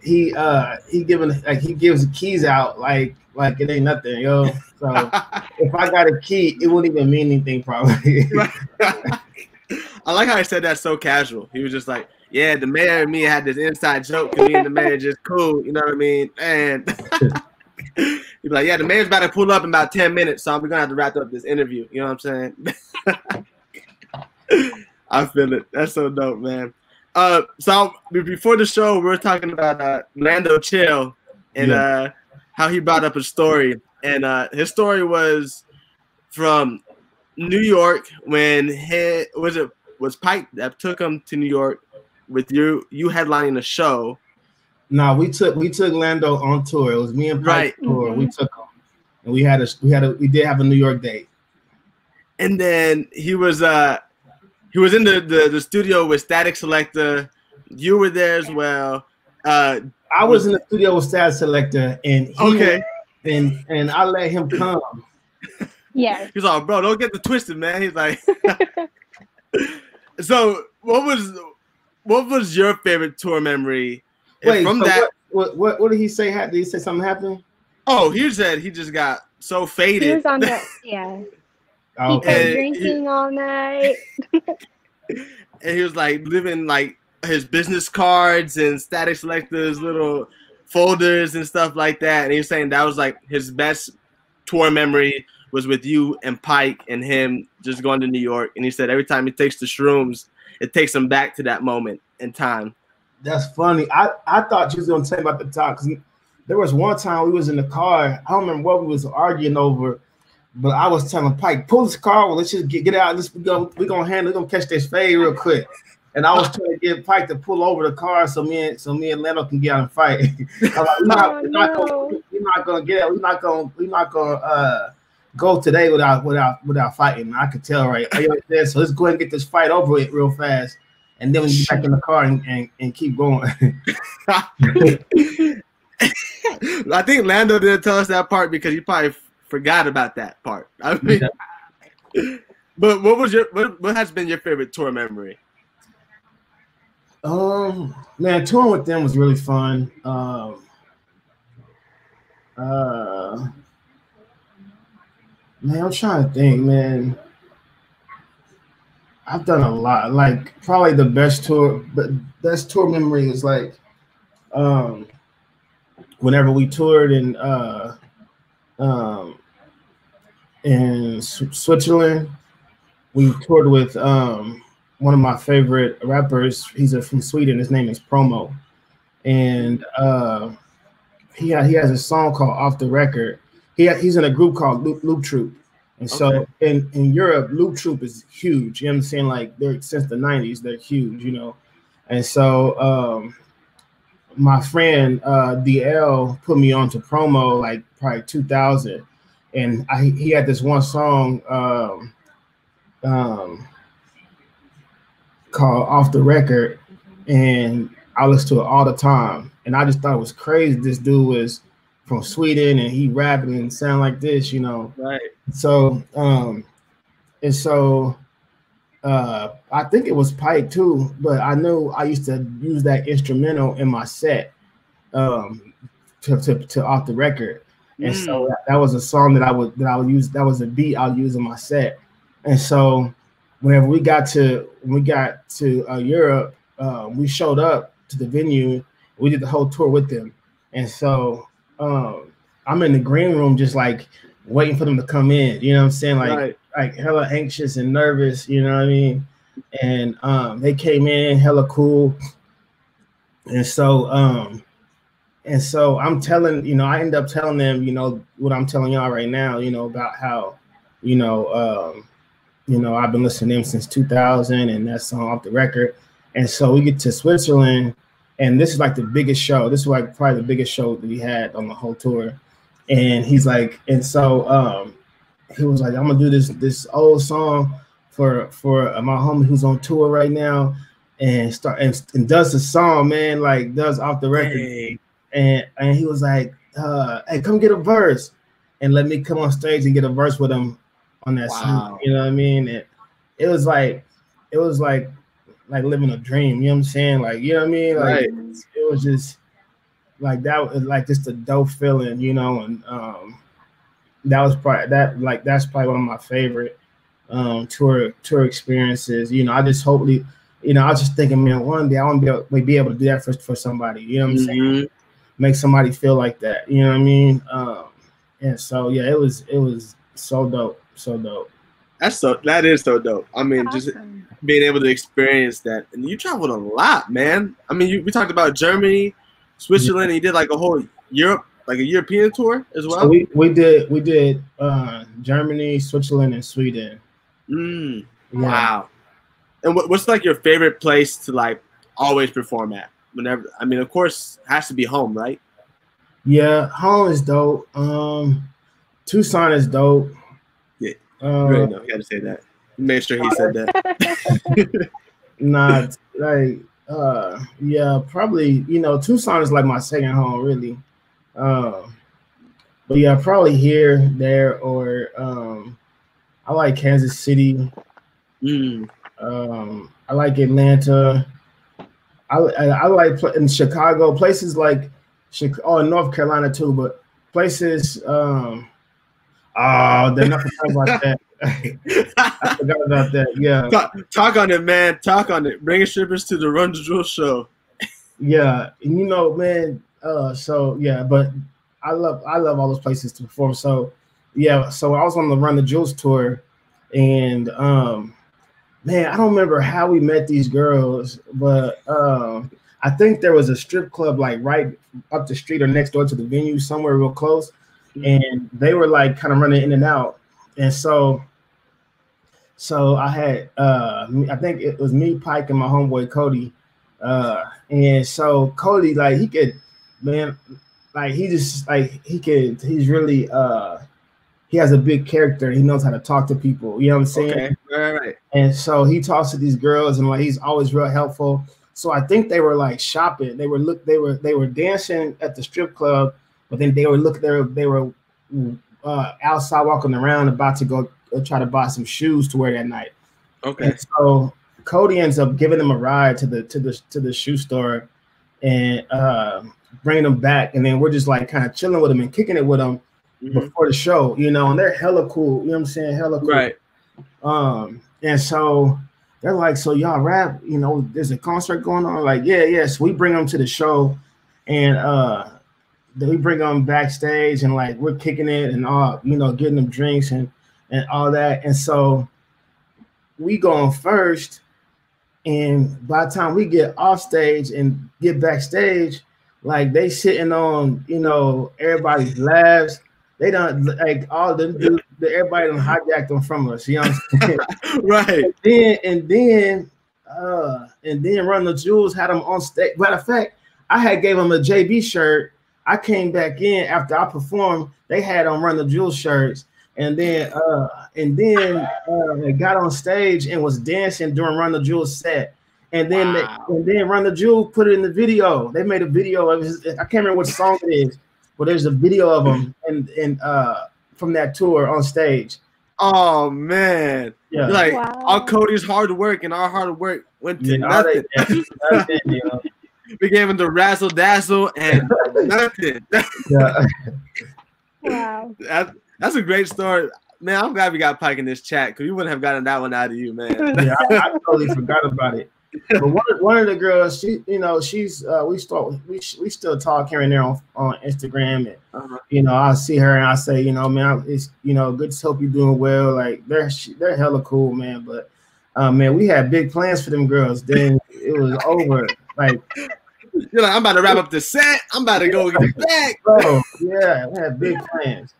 He gives the keys out like it ain't nothing, yo. So if I got a key, it wouldn't even mean anything probably. I like how he said that so casual. He was just like, yeah, the mayor and me had this inside joke because me and the mayor just cool, you know what I mean? And he's like, yeah, the mayor's about to pull up in about 10 minutes, so we're going to have to wrap up this interview. You know what I'm saying? I feel it. That's so dope, man. So before the show, we were talking about Lando Chill and how he brought up a story. And his story was from New York when was Pike that took him to New York with you headlining a show. No, we took Lando on tour. It was me and Pike tour. We took him, and we did have a New York date. And then he was in the studio with Static Selector. You were there as well. I was in the studio with Static Selector, and and I let him come. Yeah. He's like, bro, don't get the twisted, man. He's like, so what was your favorite tour memory? Wait, from so that, what did he say? Did he say something happened? Oh, he said he just got so faded. He was on the He kept drinking all night. And he was like living like his business cards and Static Selector's little folders and stuff like that. And he was saying that was like his best tour memory was with you and Pike and him just going to New York. And he said every time he takes the shrooms, it takes him back to that moment in time. That's funny. I thought you was gonna tell me about the talk because there was one time we was in the car. I don't remember what we was arguing over, but I was telling Pike, pull this car. Well, let's just get out. We're gonna handle. We're gonna catch this fade real quick. And I was trying to get Pike to pull over the car so me and Lando can get out and fight. I'm like, we're not gonna get out. We're not gonna go today without fighting. I could tell right there. So let's go ahead and get this fight over with real fast. And then we get back in the car and keep going. I think Lando didn't tell us that part because he probably forgot about that part. I mean, but what has been your favorite tour memory? Man, touring with them was really fun. Man, I'm trying to think, man. I've done a lot. Like probably the best tour memory is like whenever we toured in Switzerland. We toured with one of my favorite rappers. He's from Sweden. His name is Promo, and he has a song called Off the Record. He's in a group called Loop Troop. And so in Europe, Loop Troop is huge. You know what I'm saying? Like they're since the 90s, they're huge, you know. And so my friend DL put me on to Promo like probably 2000. And he had this one song called Off the Record, and I listened to it all the time. And I just thought it was crazy. This dude was from Sweden and he rapping and sound like this, you know. Right. So I think it was Pike too, but I knew I used to use that instrumental in my set to Off the Record. And so that was a song that I would use. That was a beat I'll use in my set. And so whenever we got to Europe, we showed up to the venue. We did the whole tour with them. And so I'm in the green room just like waiting for them to come in. You know what I'm saying? Like hella anxious and nervous. You know what I mean? And they came in hella cool. And so I'm telling, you know, I end up telling them, you know, what I'm telling y'all right now, you know, about how, you know, I've been listening to them since 2000 and that song Off the Record. And so we get to Switzerland and this is like the biggest show. This is like probably the biggest show that we had on the whole tour. And he's like, and so he was like, I'm gonna do this old song for my homie who's on tour right now and does the song, man, like does Off the Record. Hey. And he was like, hey, come get a verse and let me come on stage and get a verse with him on that song. You know what I mean? And it was like living a dream, you know what I'm saying? Like, you know what I mean? Like it was just like that was like just a dope feeling, you know, and that's probably one of my favorite tour experiences. You know, I just hopefully, you know, I was just thinking, man, one day I want to be able to do that for somebody, you know what I'm saying? Make somebody feel like that, you know what I mean? And so yeah, it was so dope. That is so dope. I mean, just being able to experience that. And you traveled a lot, man. I mean, we talked about Germany, Switzerland, and you did like a whole Europe, like a European tour as well. So we did Germany, Switzerland, and Sweden. Yeah. Wow. And what's like your favorite place to like always perform at? Whenever, I mean, of course, it has to be home, right? Yeah, home is dope. Tucson is dope. Yeah, you already know. You got to say that. Make sure he said that. Yeah, probably. You know, Tucson is like my second home, really. But yeah, probably here, there, or I like Kansas City. I like Atlanta. I like in Chicago, places like North Carolina too, but places. They're not about that. I forgot about that. Yeah, talk on it, man. Talk on it. Bringing strippers to the Run the Jewels show. Yeah, and you know, man. So yeah, but I love all those places to perform. So yeah, so I was on the Run the Jewels tour, and man, I don't remember how we met these girls, but I I think there was a strip club like right up the street or next door to the venue, somewhere real close, and they were like kind of running in and out, and so I had I think it was me, Pike, and my homeboy Cody, and so Cody, like, he could, man, like, he just like he's really he has a big character. He knows how to talk to people. You know what I'm saying? Okay, right. And so he talks to these girls, and like he's always real helpful. So I think they were like shopping. They were dancing at the strip club, but then they were outside walking around, about to go try to buy some shoes to wear that night. Okay. And so Cody ends up giving them a ride to the shoe store, and bringing them back, and then we're just like kind of chilling with them and kicking it with them before the show, you know, and they're hella cool. You know what I'm saying? Hella cool. Right. And so they're like, so y'all rap, you know, there's a concert going on. Like, yeah. So we bring them to the show, and then we bring them backstage, and like we're kicking it and all, you know, getting them drinks and all that. And so we go on first, and by the time we get off stage and get backstage, like they sitting on, you know, everybody's laughs. They don't, like, all them dudes, everybody done hijacked them from us. You know what I'm saying? Right. And then Run the Jewels had them on stage. Matter of fact, I had gave them a Jabee shirt. I came back in after I performed. They had on Run the Jewels shirts, and then they got on stage and was dancing during Run the Jewels set. And then Run the Jewels put it in the video. They made a video of it. I can't remember what song it is, but there's a video of them and from that tour on stage. Oh man. Yeah. Like, all Cody's hard work and our hard work went to nothing. We gave him the razzle dazzle and nothing. Yeah. Wow. That's a great story. Man, I'm glad we got Pike in this chat, because we wouldn't have gotten that one out of you, man. Yeah, I totally forgot about it. But one of the girls, she, you know, she's we still talk here and there on Instagram, and you know, I'll see her and I say, you know, man, it's, you know, good to hope you're doing well. Like, they're hella cool, man. But man, we had big plans for them girls. Then it was over. Like, you're like, I'm about to wrap up the set. I'm about to go get back. Bro, yeah, we had big plans.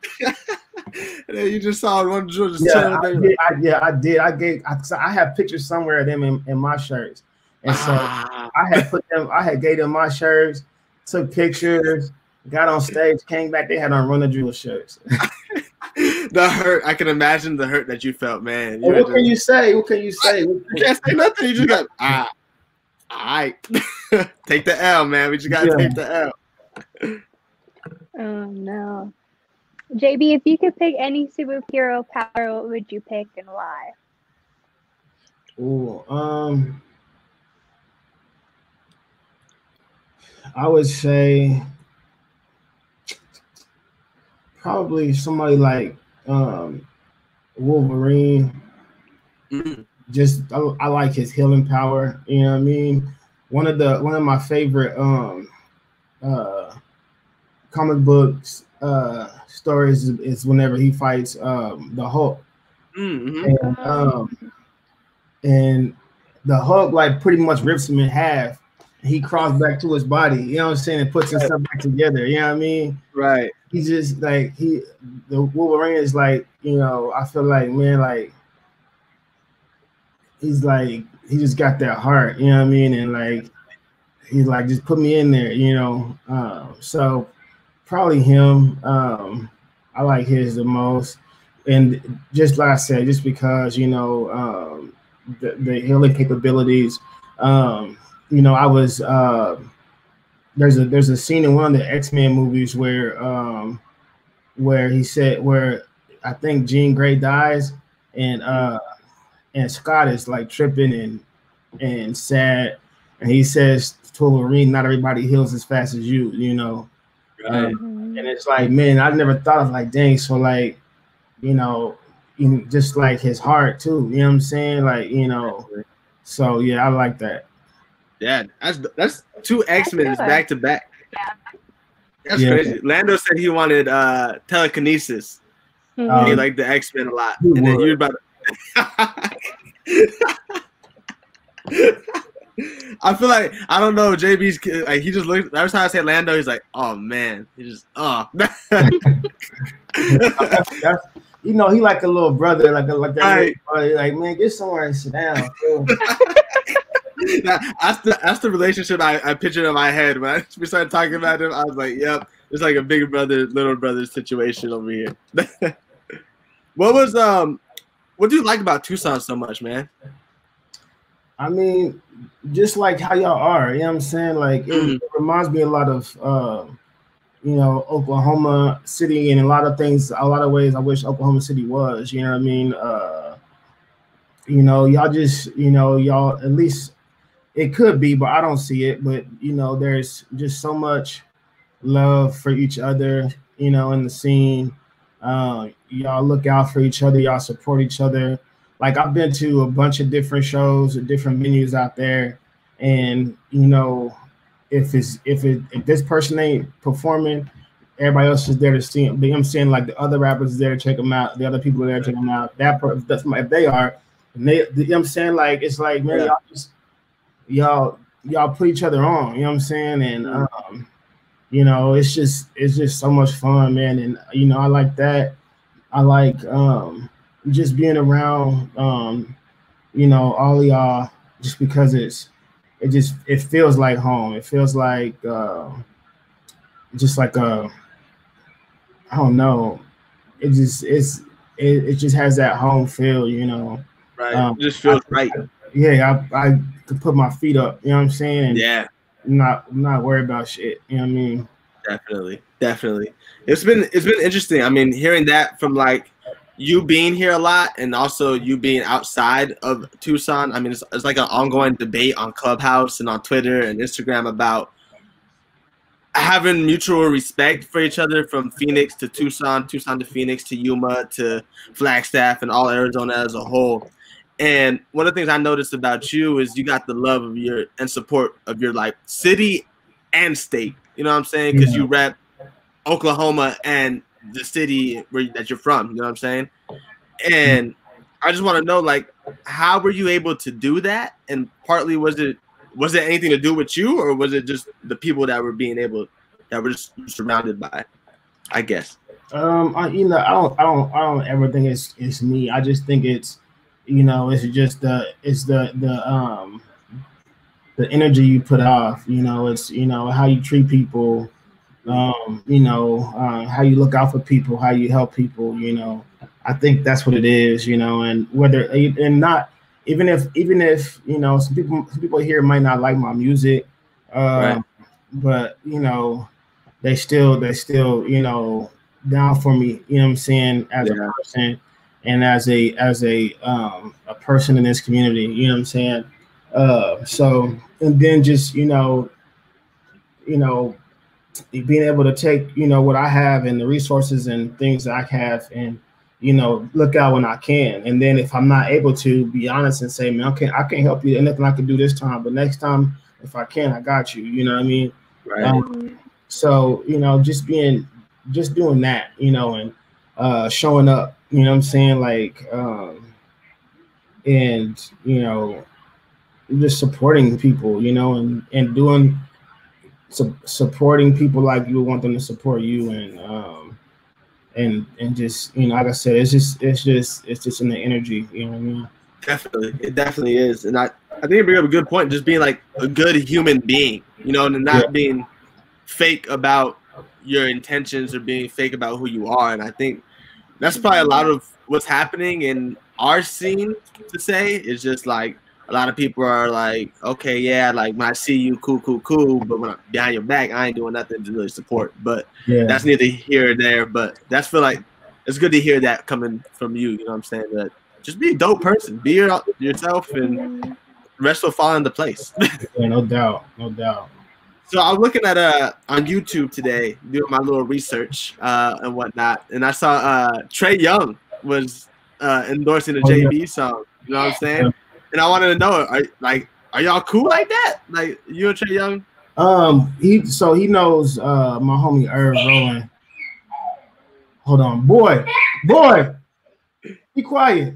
And then you just saw one just chilling. I did. I have pictures somewhere of them in my shirts, and so I had gave them my shirts, took pictures, got on stage, came back. They had on Run the Jewels shirts. The hurt, I can imagine the hurt that you felt, man. What can you say? What can you say? You can't say nothing. You just got all right. Take the L, man. We just gotta take the L. Oh no. Jabee, if you could pick any superhero power, what would you pick and why? Ooh, I would say probably somebody like Wolverine. Just I like his healing power. You know what I mean? One of my favorite comic books stories is whenever he fights the Hulk. And the Hulk like pretty much rips him in half. He crawls back to his body, you know what I'm saying, and puts himself back together. You know what I mean? Right. He's just like the Wolverine is like, you know, I feel like, man, like he's like, he just got that heart, you know what I mean? And like he's like, just put me in there, you know. So probably him. I like his the most. And just like I said, just because, you know, the healing capabilities, you know, I was there's a scene in one of the X-Men movies where I think Jean Grey dies, and Scott is like tripping and sad, and he says to Wolverine, not everybody heals as fast as you, you know. And it's like, man, I never thought of like, dang, so like, you know, just like his heart too, you know what I'm saying? Like, you know, so yeah, I like that. Yeah, that's two X-Men back to back. That's crazy. Lando said he wanted telekinesis. He liked the X-Men a lot. And then you're about to I feel like I don't know. JB's like he just looked. Every time I say Lando, he's like, "Oh man," he just That's, you know, he like a little brother, like that. Right. Like, man, get somewhere and sit down. That's the relationship I pictured in my head when we started talking about him. I was like, "Yep, it's like a big brother, little brother situation over here." What do you like about Tucson so much, man? I mean, just like how y'all are, you know what I'm saying? Like, it reminds me a lot of, you know, Oklahoma City, and a lot of things, a lot of ways I wish Oklahoma City was, you know what I mean? You know, y'all just, you know, y'all, at least it could be, but I don't see it. But, you know, there's just so much love for each other, you know, in the scene. Y'all look out for each other. Y'all support each other. Like, I've been to a bunch of different shows at different venues out there, and you know, if this person ain't performing, everybody else is there to see him. I'm saying, like, the other rappers is there to check them out. The other people are there to check them out. If they are, and you know what I'm saying, like, it's like, man, y'all put each other on. You know what I'm saying, and you know, it's just so much fun, man. And you know, I like that. I like just being around, you know, all of y'all, just because it feels like home. It feels like just like I don't know. It just has that home feel, you know. Right. It just feels right. Yeah, I could put my feet up, you know what I'm saying? And yeah. Not worried about shit. You know what I mean? Definitely. It's been interesting. I mean, hearing that from like you being here a lot and also you being outside of Tucson. I mean, it's like an ongoing debate on Clubhouse and on Twitter and Instagram about having mutual respect for each other, from Phoenix to Tucson, Tucson to Phoenix to Yuma to Flagstaff and all Arizona as a whole. And one of the things I noticed about you is you got the love of your and support of your like city and state. You know what I'm saying? Because you rep Oklahoma and the city that you're from. You know what I'm saying? And I just want to know, like, how were you able to do that? And partly was it anything to do with you, or was it just the people that were just surrounded by? I guess. I don't ever think it's me. I just think it's, you know, it's just the energy you put off. You know, it's, you know, how you treat people. You know, how you look out for people, how you help people. You know, I think that's what it is. You know, and even if you know, some people here might not like my music, right. But you know, they still you know, down for me. You know what I'm saying, as a person and as a person in this community. You know what I'm saying. So, and then just you know, being able to take, you know, what I have and the resources and things that I have, and you know, look out when I can. And then if I'm not able to, be honest and say, man, I can't help you. And nothing I can do this time, but next time, if I can, I got you. You know what I mean? Right. So, you know, just doing that, you know, and showing up, you know what I'm saying? Like, and, you know, just supporting people, you know, and doing, supporting people like you would want them to support you, and just, you know, like I said, it's just in the energy, you know what I mean? Definitely, it definitely is, and I think you bring up a good point. Just being like a good human being, you know, and not being fake about your intentions or being fake about who you are. And I think that's probably a lot of what's happening in our scene. To say is just like, a lot of people are like, okay, yeah, like when I see you, cool, but when I'm behind your back, I ain't doing nothing to really support. But that's neither here or there. But that's feel like it's good to hear that coming from you. You know what I'm saying? That just be a dope person, be yourself, and the rest will fall into place. Yeah, no doubt. So I was looking at on YouTube today, doing my little research and whatnot, and I saw Trey Young was endorsing a Jabee song. You know what I'm saying? And I wanted to know, are y'all cool like that? Like you and Trey Young? He knows my homie Irv Rowan. Hold on, boy, be quiet.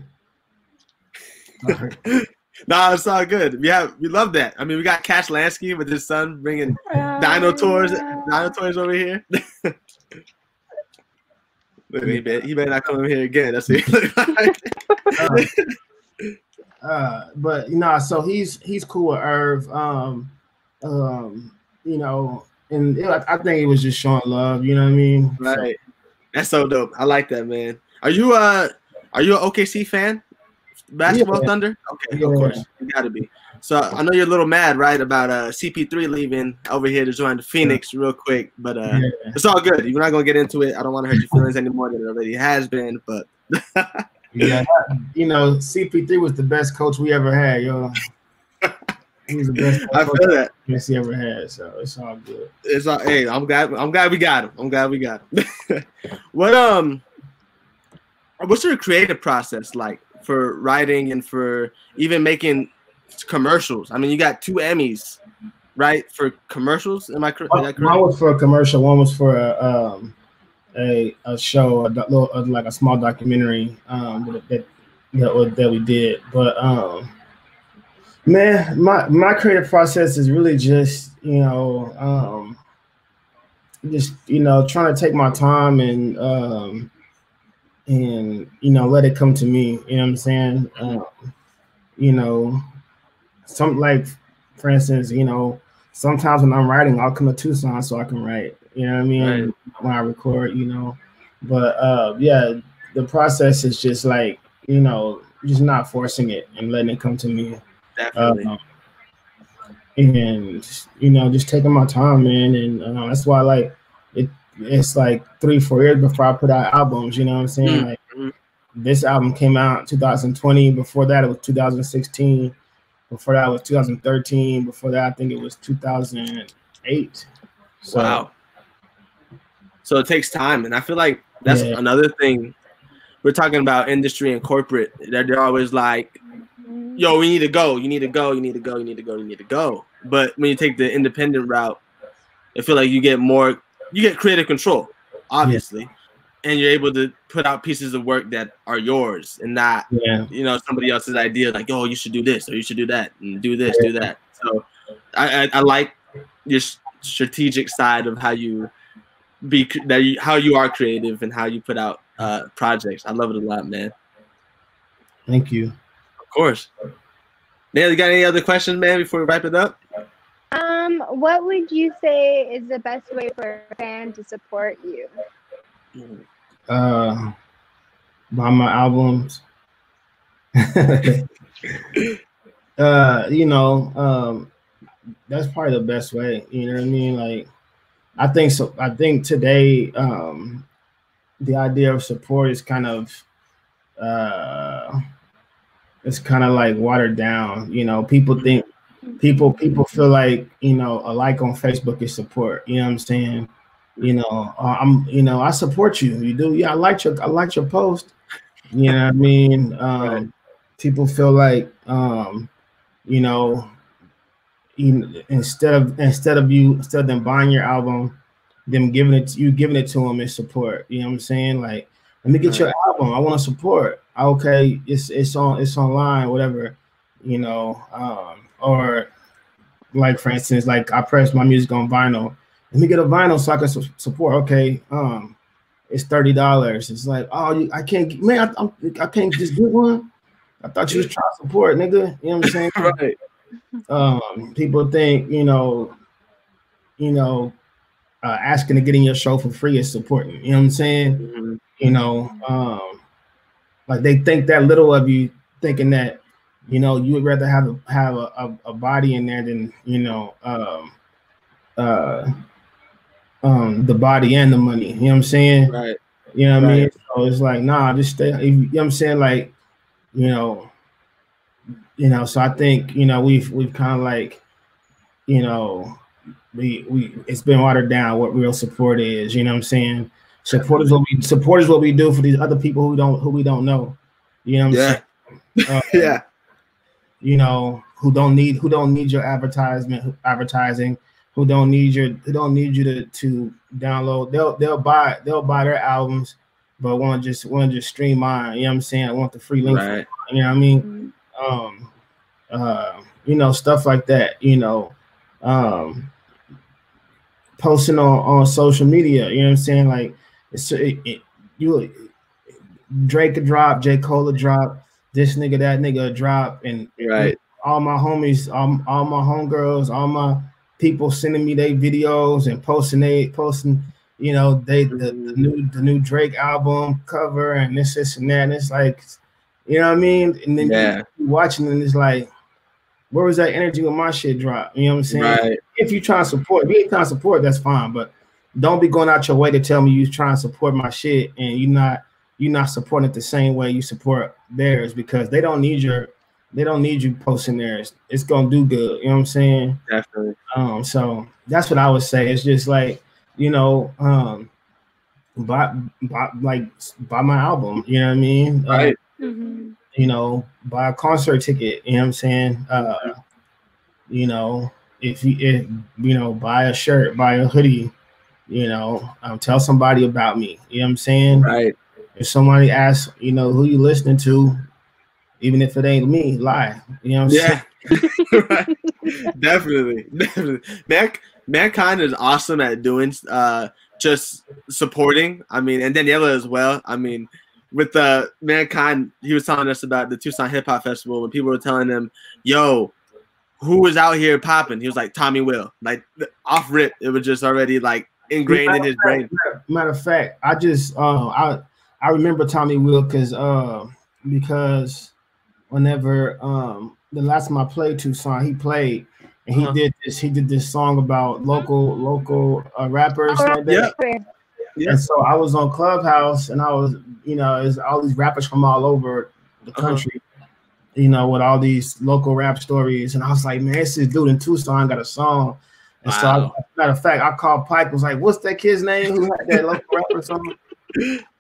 No, it's all good. We love that. I mean, we got Cash Lansky with his son bringing Dino toys over here. Look, he better not come over here again. That's what he look like. But so he's cool with Irv. You know, and I think it was just showing love. You know what I mean? Right. So, that's so dope. I like that, man. Are you an OKC fan? Basketball Thunder? Okay, of course. You gotta be. So I know you're a little mad, right, about CP3 leaving over here to join the Phoenix real quick, but it's all good. We're not gonna get into it. I don't want to hurt your feelings any more than it already has been, but yeah, CP3 was the best coach we ever had, yo. He was the best coach I feel that he ever had, so it's all good. It's all. Hey, I'm glad we got him. I'm glad we got him. What's your creative process like for writing and for even making commercials? I mean, you got 2 Emmys, right, for commercials. Am I correct? One was for a commercial. One was for a show, like a small documentary that we did. But man, my creative process is really just trying to take my time and let it come to me. You know what I'm saying? Some, like, for instance, sometimes when I'm writing, I'll come to Tucson so I can write. You know what I mean? Right. When I record, But the process is just like, just not forcing it and letting it come to me. Definitely. And just taking my time, man. And that's why, like, it's like 3-4 years before I put out albums. You know what I'm saying? Like, this album came out in 2020. Before that, it was 2016. Before that, it was 2013. Before that, I think it was 2008. So, wow. So it takes time, and I feel like that's another thing. We're talking about industry and corporate. They're always like, "Yo, we need to go. You need to go. You need to go. You need to go. You need to go." But when you take the independent route, I feel like you get creative control, obviously, and you're able to put out pieces of work that are yours and not, somebody else's idea. Like, "Oh, you should do this or you should do that and do this, do that." So, I like your strategic side of how you are creative and how you put out projects. I love it a lot, man. Thank you. Of course. Nail, you got any other questions, man, before we wrap it up? What would you say is the best way for a fan to support you? Buy my albums. That's probably the best way. You know what I mean? Like, I think so. I think today, the idea of support is kind of, like watered down. People think, people feel like, a like on Facebook is support. You know what I'm saying? I support you. You do? Yeah, I liked your post. You know what I mean? Right. People feel like, instead of them buying your album, them giving it to them is support. You know what I'm saying? Like, let me get your album. I want to support. Okay, it's online, whatever. Or like, for instance, like, I press my music on vinyl. Let me get a vinyl so I can support. Okay, it's $30. It's like, oh, I can't, man. I can't just get one. I thought you was trying to support, nigga. You know what I'm saying? Right. People think, asking to get in your show for free is supporting. You know what I'm saying? Mm-hmm. Like, they think that little of you, thinking that, you would rather have a body in there than, the body and the money. You know what I'm saying? Right. You know what I mean? So it's like, nah, just stay. You know what I'm saying? Like, so I think, we've kind of like, it's been watered down what real support is. You know what I'm saying? Support is what we do for these other people who we don't know. You know what I'm saying? Who don't need your advertising, who don't need you to download. They'll buy their albums, but want to just stream mine. You know what I'm saying? I want the free link. Right. You know what I mean? You know, stuff like that. You know, um, posting on social media. You know what I'm saying? Like, you Drake a drop, J. Cole a drop, this nigga, that nigga a drop, and Right. all my homies, all my homegirls, all my people sending me their videos and posting, you know, the new Drake album cover and this and that. And it's like, you know what I mean? And then you watching and it's like, where was that energy when my shit dropped? You know what I'm saying? Right. If you trying to support, if you ain't trying to support, that's fine. But don't be going out your way to tell me you trying to support my shit and you're not supporting it the same way you support theirs, because they don't need you posting theirs. It's gonna do good. You know what I'm saying? Definitely. So that's what I would say. It's just like, you know, buy my album. You know what I mean? Right. You know, buy a concert ticket. You know what I'm saying? You know, if you know, buy a shirt, buy a hoodie. You know, tell somebody about me. You know what I'm saying? Right. If somebody asks, you know, who you listening to, even if it ain't me, lie. You know what I'm saying? Right. Definitely. Mankind is awesome at doing just supporting. I mean, and Daniela as well. I mean, with Mankind, he was telling us about the Tucson Hip Hop Festival when people were telling him, yo, who was out here popping? He was like, Tommy Will. Like, off rip, it was just already like ingrained in his brain. Matter of fact, I just I remember Tommy Will because whenever the last time I played Tucson, he played and he did this song about local rappers like that. Yeah. And so I was on Clubhouse and I was, you know, it's all these rappers from all over the country, you know, with all these local rap stories. And I was like, man, this dude in Tucson got a song. And so, matter of fact, I called Pike, was like, what's that kid's name who had that local rapper song?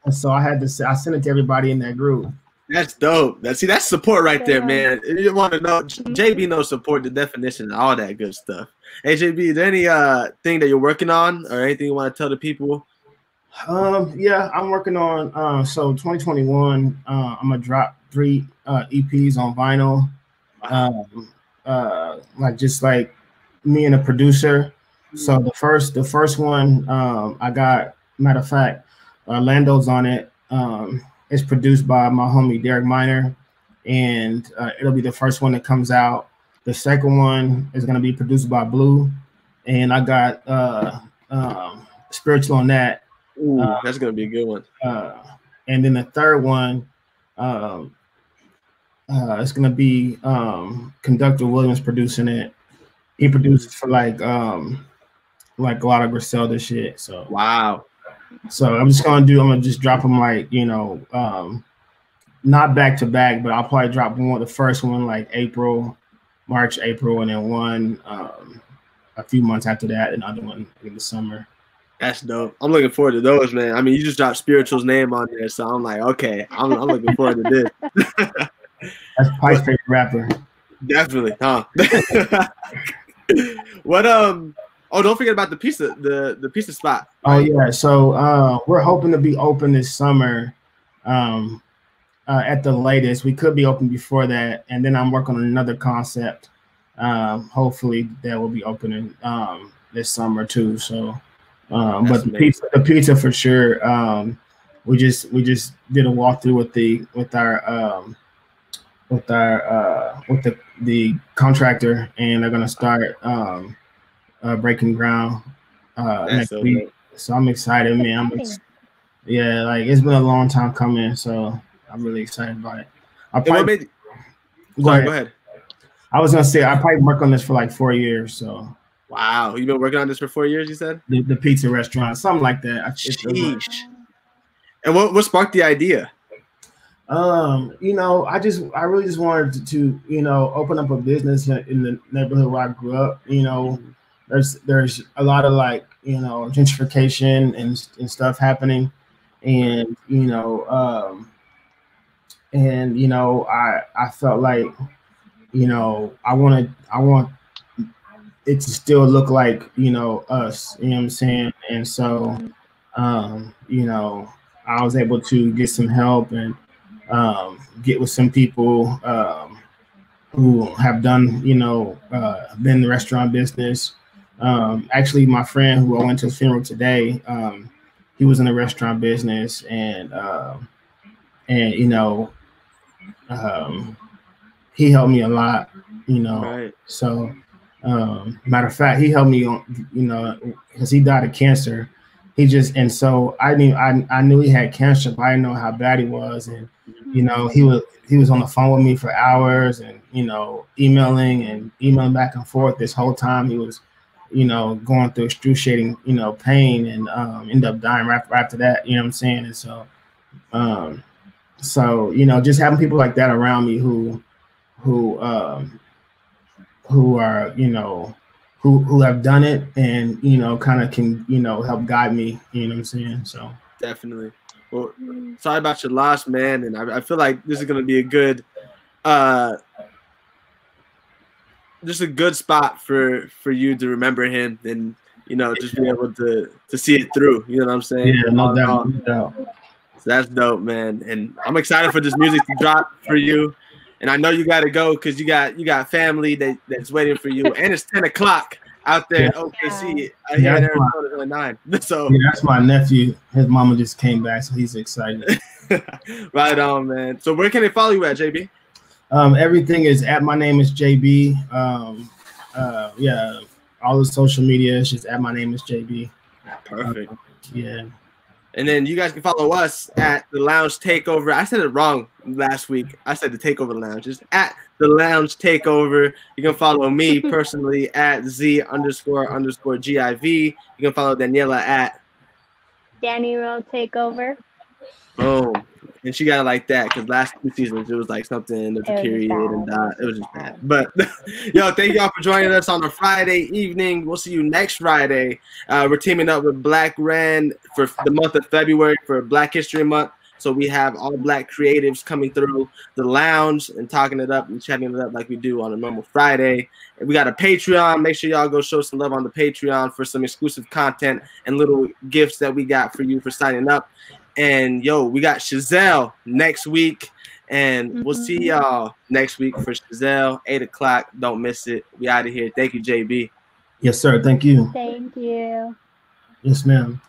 And so I sent it to everybody in that group. That's dope. That's support right there, man. If you want to know, JB knows support, the definition, all that good stuff. Hey, JB, is there any thing that you're working on or anything you want to tell the people? Yeah, I'm working on so 2021. I'm gonna drop 3 EPs on vinyl. Like just like me and a producer. So the first one, I got, matter of fact, Lando's on it. It's produced by my homie Derek Minor, and it'll be the first one that comes out. The second one is gonna be produced by Blue, and I got Spiritual on that. Ooh, that's gonna be a good one. And then the third one, it's gonna be Conductor Williams producing it. He produces for like a lot of Griselda shit. So wow. So I'm gonna just drop them like, you know, not back to back, but I'll probably drop the first one like March, April, and then one a few months after that, another one in the summer. That's dope. I'm looking forward to those, man. I mean, you just dropped Spiritual's name on there, so I'm like, okay, I'm looking forward to this. That's Pike's favorite rapper. Definitely, huh? What oh, don't forget about the pizza spot. Right? Oh yeah, so we're hoping to be open this summer. At the latest, we could be open before that, and then I'm working on another concept. Hopefully that will be opening this summer too. So. But the pizza for sure. We just did a walkthrough with the contractor, and they're gonna start breaking ground next week. So I'm excited, man. Yeah, like it's been a long time coming, so I'm really excited about it. Go ahead. I was gonna say I probably work on this for like 4 years, so. Wow, you've been working on this for 4 years, you said? The pizza restaurant, something like that. And what sparked the idea? You know, I really just wanted to, you know, open up a business in the neighborhood where I grew up. You know, there's a lot of like, you know, gentrification and stuff happening, and you know, I felt like, you know, I want it to still look like, you know, us, you know what I'm saying? And so, you know, I was able to get some help and get with some people who have done, been in the restaurant business. Actually, my friend who I went to his funeral today, he was in the restaurant business, and he helped me a lot, Right. So, matter of fact, he helped me on, because he died of cancer. And so I knew he had cancer, but I didn't know how bad he was. And, he was on the phone with me for hours and, emailing back and forth this whole time. He was, going through excruciating, pain, and ended up dying right after that, you know what I'm saying? And so, just having people like that around me who are, who have done it and, kind of can, help guide me, you know what I'm saying? So definitely. Well, sorry about your loss, man. And I feel like this is going to be a good, just a good spot for you to remember him and, just be able to see it through. You know what I'm saying? Yeah, no doubt. So that's dope, man. And I'm excited for this music to drop for you. And I know you got to go because you got family that's waiting for you. And it's 10 o'clock out there in OKC. Here in Arizona at 9. So that's my nephew. His mama just came back, so he's excited. Right on, man. So where can they follow you at, Jabee? Everything is at my name is Jabee. All the social media is just at my name is Jabee. Perfect. Yeah. And then you guys can follow us at the Lounge Takeover. I said it wrong last week. I said the Takeover Lounge. It's at the Lounge Takeover. You can follow me personally at Z__GIV. You can follow Daniela at Danny Roll Takeover. Boom. And she got it like that because last 2 seasons it was like something with the period and it was just bad. But yo, thank y'all for joining us on a Friday evening. We'll see you next Friday. We're teaming up with Black Ren for the month of February for Black History Month. So we have all Black creatives coming through the lounge and talking it up and chatting it up like we do on a normal Friday. And we got a Patreon. Make sure y'all go show some love on the Patreon for some exclusive content and little gifts that we got for you for signing up. And yo, we got Chazelle next week, and we'll see y'all next week for Chazelle, 8 o'clock. Don't miss it. We out of here. Thank you, Jabee. Yes, sir. Thank you. Thank you. Yes, ma'am.